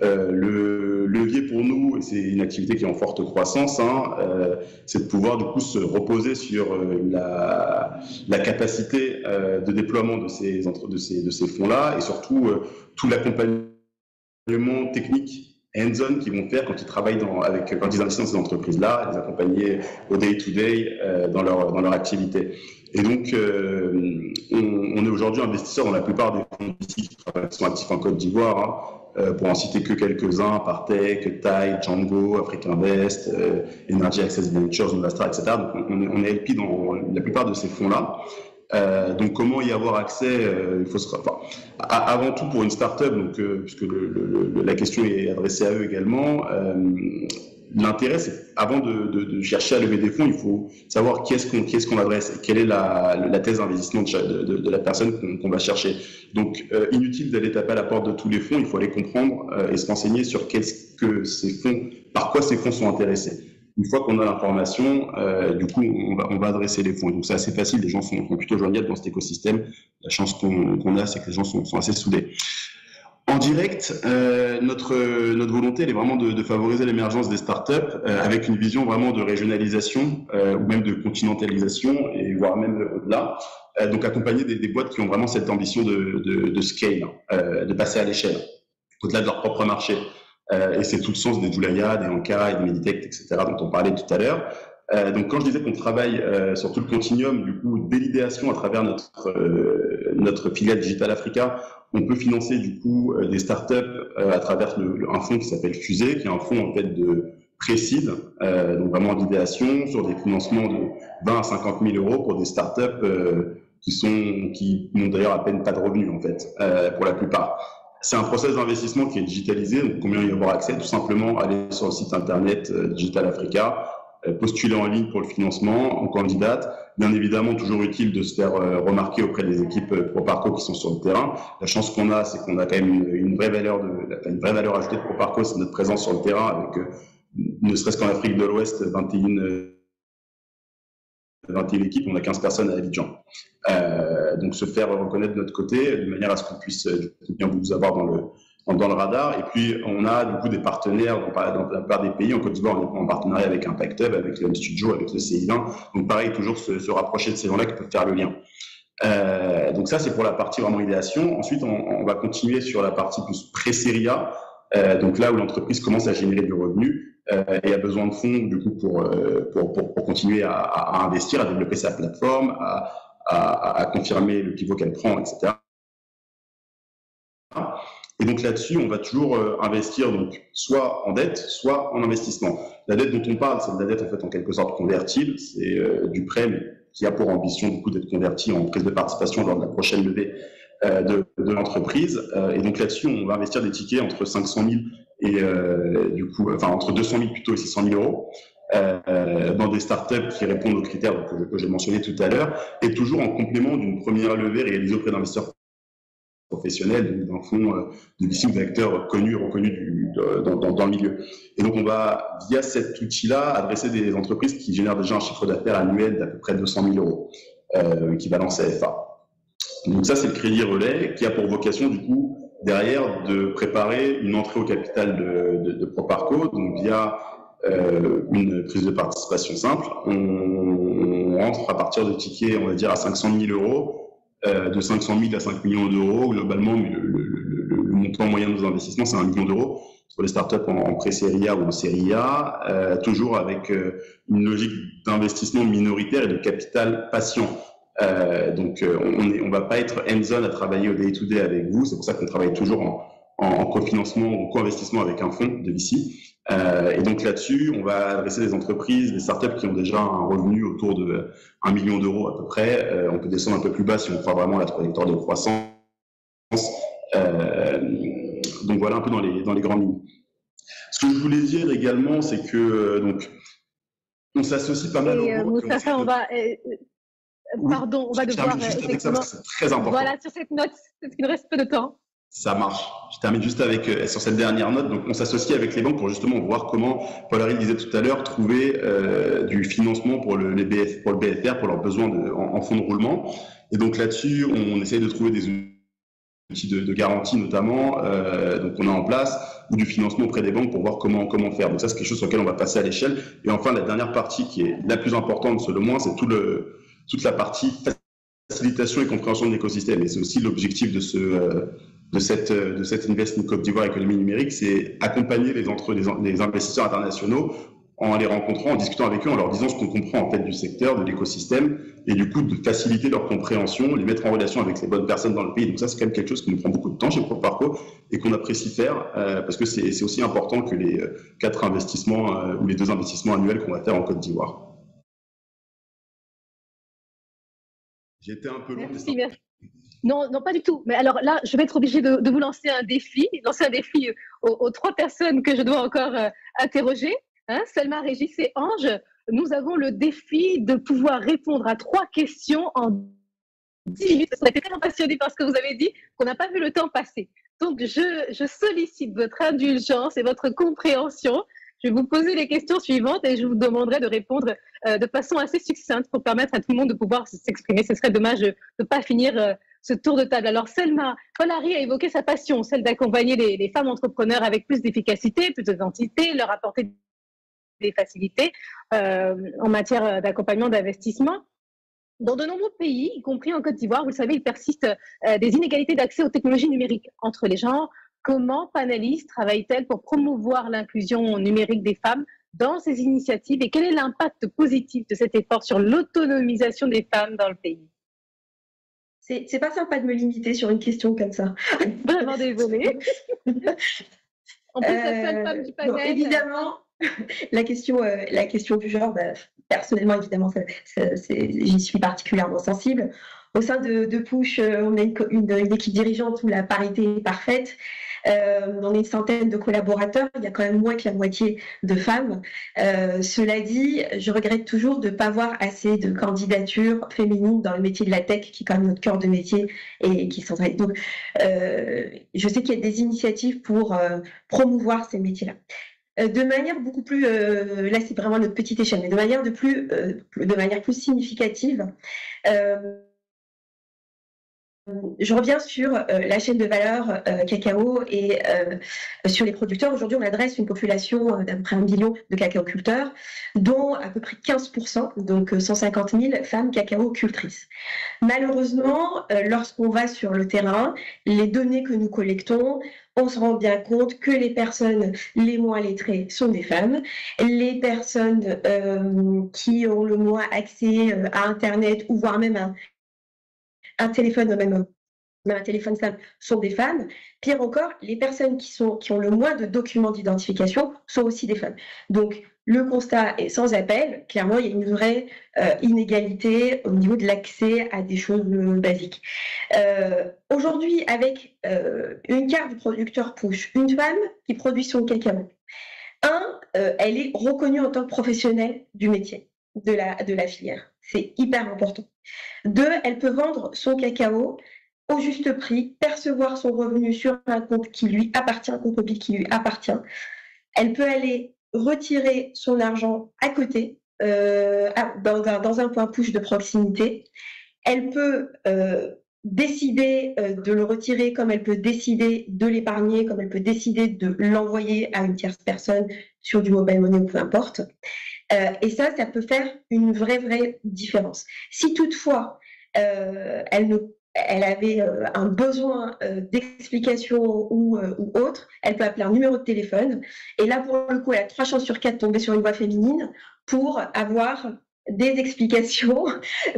Le levier pour nous, et c'est une activité qui est en forte croissance, c'est de pouvoir du coup se reposer sur la capacité de déploiement de ces fonds-là et surtout tout l'accompagnement technique hands-on qu'ils vont faire quand ils travaillent quand ils investissent dans ces entreprises-là, les accompagner au day-to-day dans leur activité. Et donc, on est aujourd'hui investisseur dans la plupart des fonds ici qui sont actifs en Côte d'Ivoire, pour en citer que quelques-uns, Partech, Tide, Django, Africa Invest, Energy Access Ventures, Investra, etc. Donc, on est LP dans la plupart de ces fonds-là. Donc, comment y avoir accès avant tout pour une start-up, puisque la question est adressée à eux également. L'intérêt, c'est avant de chercher à lever des fonds, il faut savoir qui est-ce qu'on adresse et quelle est la thèse d'investissement de la personne qu'on va chercher. Donc, inutile d'aller taper à la porte de tous les fonds, il faut aller comprendre et se renseigner sur par quoi ces fonds sont intéressés. Une fois qu'on a l'information, du coup, on va adresser les fonds. Donc, c'est assez facile. Les gens sont plutôt joignables dans cet écosystème. La chance qu'on a, c'est que les gens sont assez soudés. En direct, notre volonté, elle est vraiment de favoriser l'émergence des startups avec une vision vraiment de régionalisation ou même de continentalisation et voire même au-delà. Donc, accompagner des boîtes qui ont vraiment cette ambition de scale, de passer à l'échelle, au-delà de leur propre marché. Et c'est tout le sens des Joulaya, des Anka et des Meditech, etc., dont on parlait tout à l'heure. Donc, quand je disais qu'on travaille sur tout le continuum, du coup, dès l'idéation à travers notre filiale Digital Africa, on peut financer du coup des startups à travers un fonds qui s'appelle Fusée, qui est un fonds en fait de pré-seed, donc vraiment d'idéation sur des financements de 20 à 50 000 euros pour des startups qui n'ont d'ailleurs à peine pas de revenus en fait, pour la plupart. C'est un process d'investissement qui est digitalisé, donc combien y avoir accès? Tout simplement aller sur le site internet Digital Africa, postuler en ligne pour le financement, en candidate. Bien évidemment, toujours utile de se faire remarquer auprès des équipes ProParco qui sont sur le terrain. La chance qu'on a, c'est qu'on a quand même une vraie valeur ajoutée de ProParco, c'est notre présence sur le terrain avec, ne serait-ce qu'en Afrique de l'Ouest, 21 équipes, on a 15 personnes à Abidjan. Donc se faire reconnaître de notre côté, de manière à ce qu'on puisse bien vous avoir dans le radar. Et puis, on a du coup des partenaires dans la plupart des pays. En Côte d'Ivoire, on est en partenariat avec Impact Hub, avec le Studio, avec le CI20. Donc, pareil, toujours se rapprocher de ces gens-là qui peuvent faire le lien. Donc, ça, c'est pour la partie vraiment idéation. Ensuite, on va continuer sur la partie plus pré-série A. Donc, là où l'entreprise commence à générer du revenu et a besoin de fonds, du coup, pour continuer à investir, à développer sa plateforme, à confirmer le pivot qu'elle prend, etc. Et donc là-dessus, on va toujours investir donc soit en dette, soit en investissement. La dette dont on parle, c'est de la dette en fait en quelque sorte convertible. C'est du prêt mais qui a pour ambition du coup d'être converti en prise de participation lors de la prochaine levée de l'entreprise. Et donc là-dessus, on va investir des tickets entre 500 000 et entre 200 000 plutôt et 600 000 euros. Dans des startups qui répondent aux critères que j'ai mentionnés tout à l'heure, et toujours en complément d'une première levée réalisée auprès d'investisseurs professionnels, d'un fonds de VC ou d'acteurs connus, reconnus dans le milieu. Et donc, on va, via cet outil-là, adresser des entreprises qui génèrent déjà un chiffre d'affaires annuel d'à peu près 200 000 euros, équivalent CFA. Donc ça, c'est le crédit relais qui a pour vocation, du coup, derrière, de préparer une entrée au capital de ProParco, donc via une prise de participation simple. On rentre à partir de tickets, on va dire, à 500 000 euros, de 500 000 à 5 millions d'euros. Globalement, le montant moyen de nos investissements, c'est 1 million d'euros pour les startups en pré-série A ou en série A, toujours avec une logique d'investissement minoritaire et de capital patient. Donc, on va pas être hands-on à travailler au day-to-day avec vous. C'est pour ça qu'on travaille toujours en cofinancement ou co-investissement avec un fonds de VC. Et donc là-dessus, on va adresser des entreprises, des startups qui ont déjà un revenu autour de 1 million d'euros à peu près. On peut descendre un peu plus bas si on croit vraiment à la trajectoire de croissance. Donc voilà un peu dans les grandes lignes. Ce que je voulais dire également, c'est que donc on s'associe pas mal. Moustapha, on va devoir effectivement. C'est très important. Voilà, sur cette note, parce qu'il nous reste peu de temps. Ça marche. Je termine juste sur cette dernière note. Donc, on s'associe avec les banques pour justement voir comment, Paul-Henri le disait tout à l'heure, trouver du financement pour le BFR, pour leurs besoins en fonds de roulement. Et donc là-dessus, on essaye de trouver des outils de garantie notamment, donc on a en place, ou du financement auprès des banques pour voir comment faire. Donc ça, c'est quelque chose sur lequel on va passer à l'échelle. Et enfin, la dernière partie qui est la plus importante, selon moi, c'est toute la partie facilitation et compréhension de l'écosystème. Et c'est aussi l'objectif de cette Invest in Côte d'Ivoire économie numérique, c'est accompagner les investisseurs internationaux en les rencontrant, en discutant avec eux, en leur disant ce qu'on comprend en fait du secteur, de l'écosystème, et du coup de faciliter leur compréhension, les mettre en relation avec les bonnes personnes dans le pays. Donc ça, c'est quand même quelque chose qui nous prend beaucoup de temps chez ProParco et qu'on apprécie faire parce que c'est aussi important que les 4 investissements ou les 2 investissements annuels qu'on va faire en Côte d'Ivoire. J'ai été un peu long. Merci. Non, pas du tout. Mais alors là, je vais être obligée de vous lancer un défi aux 3 personnes que je dois encore interroger. Selma, Régis et Ange. Nous avons le défi de pouvoir répondre à 3 questions en 10 minutes. On a été tellement passionnés par ce que vous avez dit qu'on n'a pas vu le temps passer. Donc, je sollicite votre indulgence et votre compréhension. Je vais vous poser les questions suivantes et je vous demanderai de répondre de façon assez succincte pour permettre à tout le monde de pouvoir s'exprimer. Ce serait dommage de ne pas finir ce tour de table. Alors, Selma Polari a évoqué sa passion, celle d'accompagner les femmes entrepreneurs avec plus d'efficacité, plus d'identité, leur apporter des facilités en matière d'accompagnement d'investissement. Dans de nombreux pays, y compris en Côte d'Ivoire, vous le savez, il persiste des inégalités d'accès aux technologies numériques entre les gens. Comment Panalis travaille-t-elle pour promouvoir l'inclusion numérique des femmes dans ces initiatives et quel est l'impact positif de cet effort sur l'autonomisation des femmes dans le pays? C'est pas sympa de me limiter sur une question comme ça. Vraiment désolée. En plus, la seule femme du panel. Bon, évidemment, la question du genre, personnellement, évidemment, j'y suis particulièrement sensible. Au sein de Push, on a une équipe dirigeante où la parité est parfaite. On est une centaine de collaborateurs, il y a quand même moins que la moitié de femmes. Cela dit, je regrette toujours de ne pas voir assez de candidatures féminines dans le métier de la tech, qui est quand même notre cœur de métier et qui sont. Donc, je sais qu'il y a des initiatives pour promouvoir ces métiers-là. De manière beaucoup plus, là c'est vraiment notre petite échelle, mais de manière plus significative. Je reviens sur la chaîne de valeur cacao et sur les producteurs. Aujourd'hui, on adresse une population d'à peu près 1 million de cacaoculteurs, dont à peu près 15%, donc 150 000 femmes cacao-cultrices. Malheureusement, lorsqu'on va sur le terrain, les données que nous collectons, on se rend bien compte que les personnes les moins lettrées sont des femmes. Les personnes qui ont le moins accès à Internet ou voire même un téléphone, même un téléphone simple, sont des femmes. Pire encore, les personnes qui ont le moins de documents d'identification sont aussi des femmes. Donc, le constat est sans appel. Clairement, il y a une vraie inégalité au niveau de l'accès à des choses basiques. Aujourd'hui, avec une carte du producteur Push, une femme qui produit son cacao, elle est reconnue en tant que professionnelle du métier, de la filière. C'est hyper important. 2, elle peut vendre son cacao au juste prix, percevoir son revenu sur un compte qui lui appartient, un compte mobile qui lui appartient. Elle peut aller retirer son argent à côté, dans un point push de proximité. Elle peut décider de le retirer, comme elle peut décider de l'épargner, comme elle peut décider de l'envoyer à une tierce personne sur du mobile money ou peu importe. Et ça peut faire une vraie différence. Si toutefois elle avait un besoin d'explication ou autre, elle peut appeler un numéro de téléphone. Et là, pour le coup, elle a 3 chances sur 4 de tomber sur une voix féminine pour avoir des explications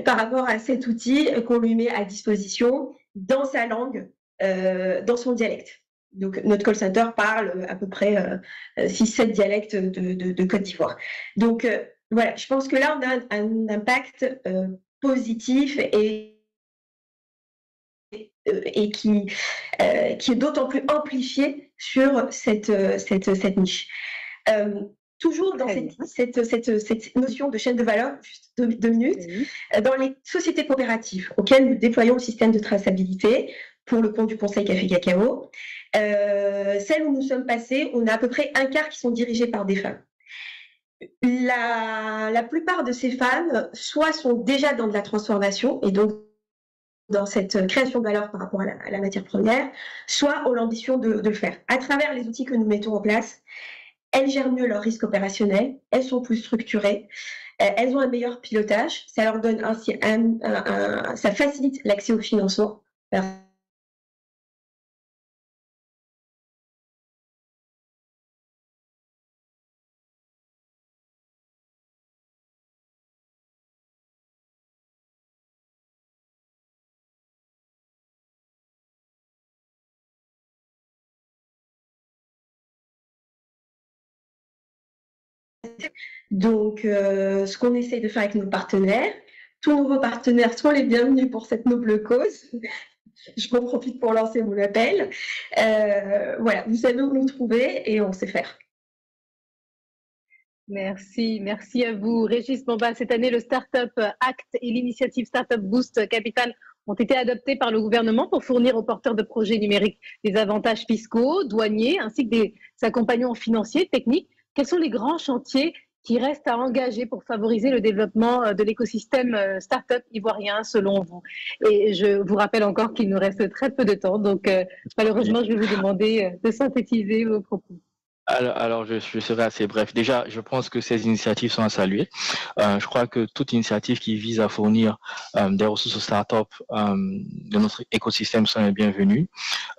par rapport à cet outil qu'on lui met à disposition dans sa langue, dans son dialecte. Donc, notre call center parle à peu près 6-7 dialectes de Côte d'Ivoire. Donc, voilà, je pense que là, on a un impact positif et qui est d'autant plus amplifié sur cette niche. Toujours dans cette notion de chaîne de valeur, juste 2 minutes, dans les sociétés coopératives auxquelles nous déployons le système de traçabilité pour le compte du Conseil Café Cacao, celles où nous sommes passés, on a à peu près 1/4 qui sont dirigées par des femmes. La plupart de ces femmes, soit sont déjà dans de la transformation, et donc dans cette création de valeur par rapport à la matière première, soit ont l'ambition de le faire. À travers les outils que nous mettons en place, elles gèrent mieux leurs risques opérationnels, elles sont plus structurées, elles ont un meilleur pilotage, ça leur donne ainsi ça facilite l'accès au financement. Donc, ce qu'on essaye de faire avec nos partenaires, tous nouveaux partenaires sont les bienvenus pour cette noble cause. Je en profite pour lancer mon appel. Voilà, vous savez où nous trouver et on sait faire. Merci à vous. Régis Bamba, cette année, le Startup Act et l'initiative Startup Boost Capital ont été adoptés par le gouvernement pour fournir aux porteurs de projets numériques des avantages fiscaux, douaniers, ainsi que des accompagnements financiers, techniques. quels sont les grands chantiers qui restent à engager pour favoriser le développement de l'écosystème start-up ivoirien selon vous? Et je vous rappelle encore qu'il nous reste très peu de temps, donc malheureusement, je vais vous demander de synthétiser vos propos. Alors je serai assez bref. Déjà, je pense que ces initiatives sont à saluer. Je crois que toute initiative qui vise à fournir des ressources aux startups de notre écosystème sont les bienvenues.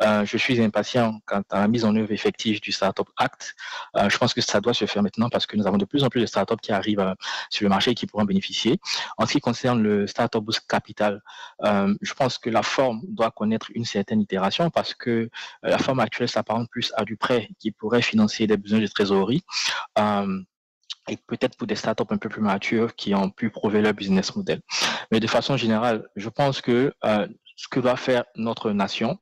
Je suis impatient quant à la mise en œuvre effective du Startup Act. Je pense que ça doit se faire maintenant parce que nous avons de plus en plus de startups qui arrivent sur le marché et qui pourront bénéficier. En ce qui concerne le Startup Boost Capital, je pense que la forme doit connaître une certaine itération parce que la forme actuelle s'apparente plus à du prêt qui pourrait financer des besoins de trésorerie et peut-être pour des startups un peu plus matures qui ont pu prouver leur business model. Mais de façon générale, je pense que ce que doit faire notre nation,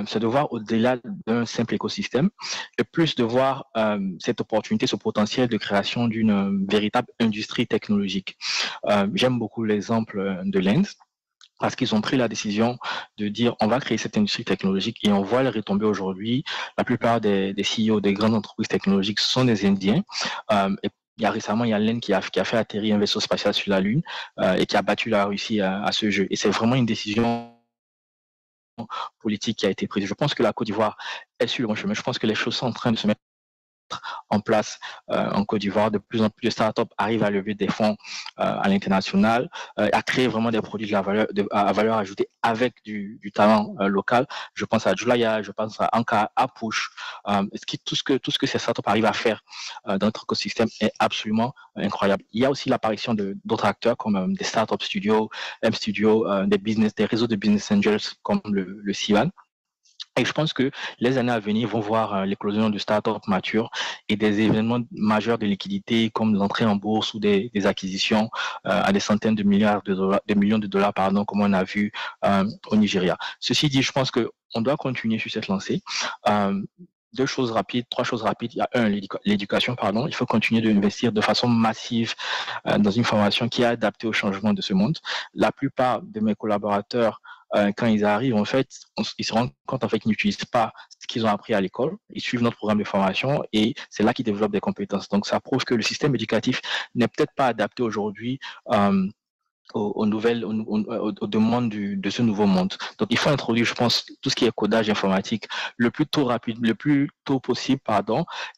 c'est de voir au-delà d'un simple écosystème et plus de voir cette opportunité, ce potentiel de création d'une véritable industrie technologique. J'aime beaucoup l'exemple de l'Inde, parce qu'ils ont pris la décision de dire on va créer cette industrie technologique et on voit les retombées aujourd'hui. La plupart des CEO des grandes entreprises technologiques sont des Indiens. Et récemment, il y a l'Inde qui a fait atterrir un vaisseau spatial sur la Lune et qui a battu la Russie à ce jeu. Et c'est vraiment une décision politique qui a été prise. Je pense que la Côte d'Ivoire est sur le bon chemin. Je pense que les choses sont en train de se mettre en place en Côte d'Ivoire. De plus en plus de startups arrivent à lever des fonds à l'international, à créer vraiment des produits à valeur ajoutée avec du talent local. Je pense à Julaya, je pense à Anka, à Push. Tout ce que ces startups arrivent à faire dans notre écosystème est absolument incroyable. Il y a aussi l'apparition d'autres acteurs comme des startup studios, M-Studio, des réseaux de business angels comme le CIVAN. Et je pense que les années à venir vont voir l'éclosion de startups matures et des événements majeurs de liquidité comme l'entrée en bourse ou des acquisitions à des centaines de millions de dollars, comme on a vu au Nigeria. Ceci dit, je pense qu'on doit continuer sur cette lancée. Trois choses rapides. Il y a l'éducation, Il faut continuer d'investir de façon massive dans une formation qui est adaptée au changement de ce monde. La plupart de mes collaborateurs, quand ils arrivent, en fait, ils se rendent compte en fait qu'ils n'utilisent pas ce qu'ils ont appris à l'école. Ils suivent notre programme de formation et c'est là qu'ils développent des compétences. Donc, ça prouve que le système éducatif n'est peut-être pas adapté aujourd'hui aux demandes de ce nouveau monde. Donc, il faut introduire, je pense, tout ce qui est codage informatique le plus tôt possible,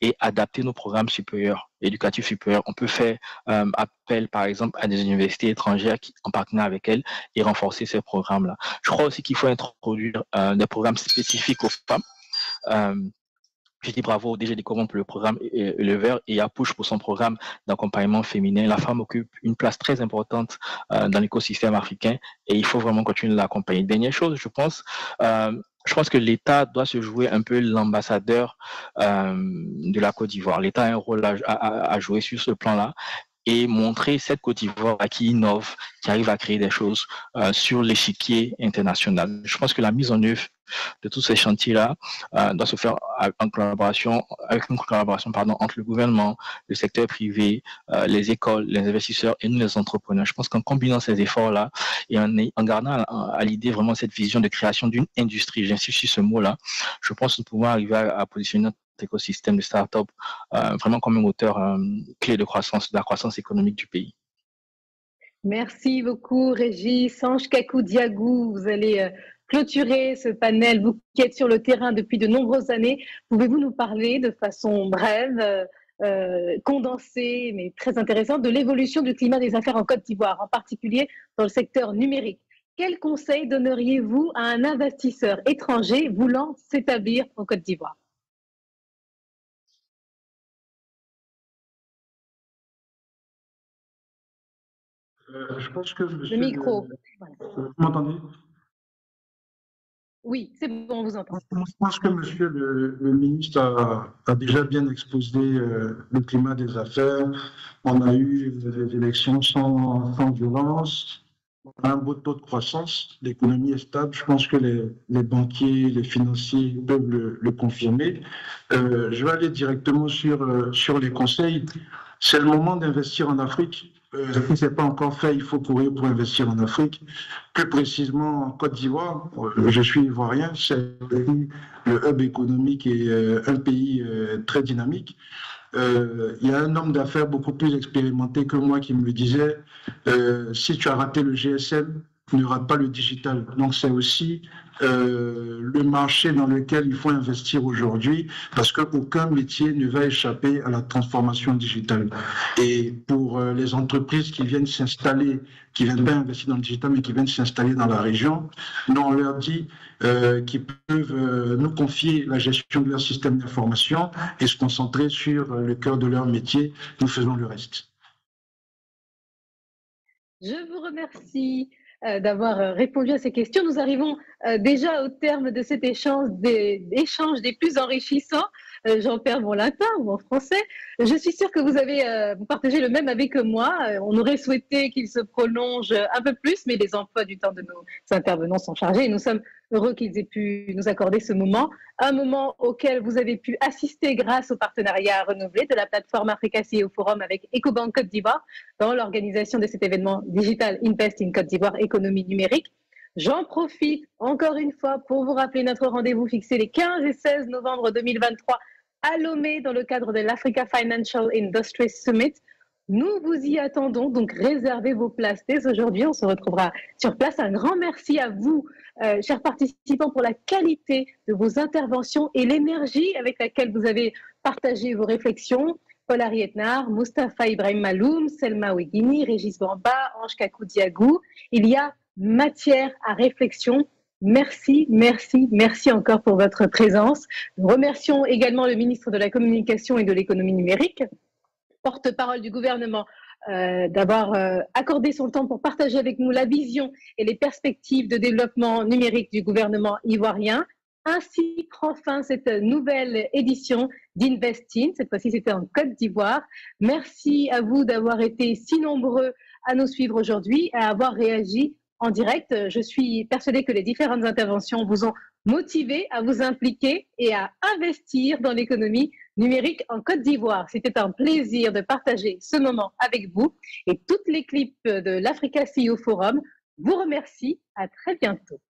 et adapter nos programmes supérieurs, éducatifs supérieurs. On peut faire appel, par exemple, à des universités étrangères en partenariat avec elles et renforcer ces programmes-là. Je crois aussi qu'il faut introduire des programmes spécifiques aux femmes. Je dis bravo au DG Décorum pour le programme Elever et à Push pour son programme d'accompagnement féminin. La femme occupe une place très importante dans l'écosystème africain et il faut vraiment continuer de l'accompagner. Dernière chose, je pense que l'État doit se jouer un peu l'ambassadeur de la Côte d'Ivoire. L'État a un rôle à jouer sur ce plan-là et montrer cette Côte d'Ivoire qui innove, qui arrive à créer des choses sur l'échiquier international. Je pense que la mise en œuvre de tous ces chantiers-là doit se faire avec une collaboration entre le gouvernement, le secteur privé, les écoles, les investisseurs et nous les entrepreneurs. Je pense qu'en combinant ces efforts-là et en gardant à l'idée vraiment cette vision de création d'une industrie, j'insiste sur ce mot-là, je pense que nous pouvons arriver à positionner notre écosystème de start-up vraiment comme un moteur clé de la croissance économique du pays. Merci beaucoup, Régis. Ange Kakou Diagou, vous allez clôturer ce panel. Vous qui êtes sur le terrain depuis de nombreuses années, pouvez-vous nous parler de façon brève, condensée, mais très intéressante, de l'évolution du climat des affaires en Côte d'Ivoire, en particulier dans le secteur numérique? Quels conseils donneriez-vous à un investisseur étranger voulant s'établir en Côte d'Ivoire? Je pense que Le micro. Vous m'entendez? Oui, c'est bon, on vous entend. Je pense que monsieur le ministre a déjà bien exposé le climat des affaires. On a eu des élections sans violence, on a un beau taux de croissance, l'économie est stable. Je pense que les banquiers, les financiers peuvent le confirmer. Je vais aller directement sur les conseils. C'est le moment d'investir en Afrique. Si ce n'est pas encore fait, il faut courir pour investir en Afrique. Plus précisément en Côte d'Ivoire, je suis ivoirien, c'est le hub économique et un pays très dynamique. il y a un homme d'affaires beaucoup plus expérimenté que moi qui me disait si tu as raté le GSM, tu ne rates pas le digital. Donc c'est aussi le marché dans lequel il faut investir aujourd'hui parce qu'aucun métier ne va échapper à la transformation digitale. Et pour les entreprises qui viennent s'installer, qui ne viennent pas investir dans le digital, mais qui viennent s'installer dans la région, nous on leur dit qu'ils peuvent nous confier la gestion de leur système d'information et se concentrer sur le cœur de leur métier. Nous faisons le reste. Je vous remercie d'avoir répondu à ces questions. Nous arrivons déjà au terme de cet échange des plus enrichissants. J'en perds mon latin ou mon français. Je suis sûre que vous partagez le même avis que moi. On aurait souhaité qu'il se prolonge un peu plus, mais les emplois du temps de nos intervenants sont chargés et nous sommes heureux qu'ils aient pu nous accorder ce moment, un moment auquel vous avez pu assister grâce au partenariat renouvelé de la plateforme Africa CEO Forum avec Ecobank Côte d'Ivoire dans l'organisation de cet événement Digital Invest in Côte d'Ivoire, économie numérique. J'en profite encore une fois pour vous rappeler notre rendez-vous fixé les 15 et 16 novembre 2023 à Lomé dans le cadre de l'Africa Financial Industry Summit. Nous vous y attendons, donc réservez vos places dès aujourd'hui. On se retrouvera sur place. Un grand merci à vous, chers participants, pour la qualité de vos interventions et l'énergie avec laquelle vous avez partagé vos réflexions. Paul Arietnar, Moustapha Ibrahim Maloum, Selma Ouegini, Régis Bamba, Ange Kakou Diagou. Il y a matière à réflexion. Merci, merci, merci encore pour votre présence. Nous remercions également le ministre de la Communication et de l'Économie numérique, porte-parole du gouvernement, d'avoir accordé son temps pour partager avec nous la vision et les perspectives de développement numérique du gouvernement ivoirien. Ainsi prend fin cette nouvelle édition d'Investin. Cette fois-ci, c'était en Côte d'Ivoire. Merci à vous d'avoir été si nombreux à nous suivre aujourd'hui, à avoir réagi en direct. Je suis persuadée que les différentes interventions vous ont motivé à vous impliquer et à investir dans l'économie numérique en Côte d'Ivoire. C'était un plaisir de partager ce moment avec vous et toute l'équipe de l'Africa CEO Forum vous remercie. À très bientôt.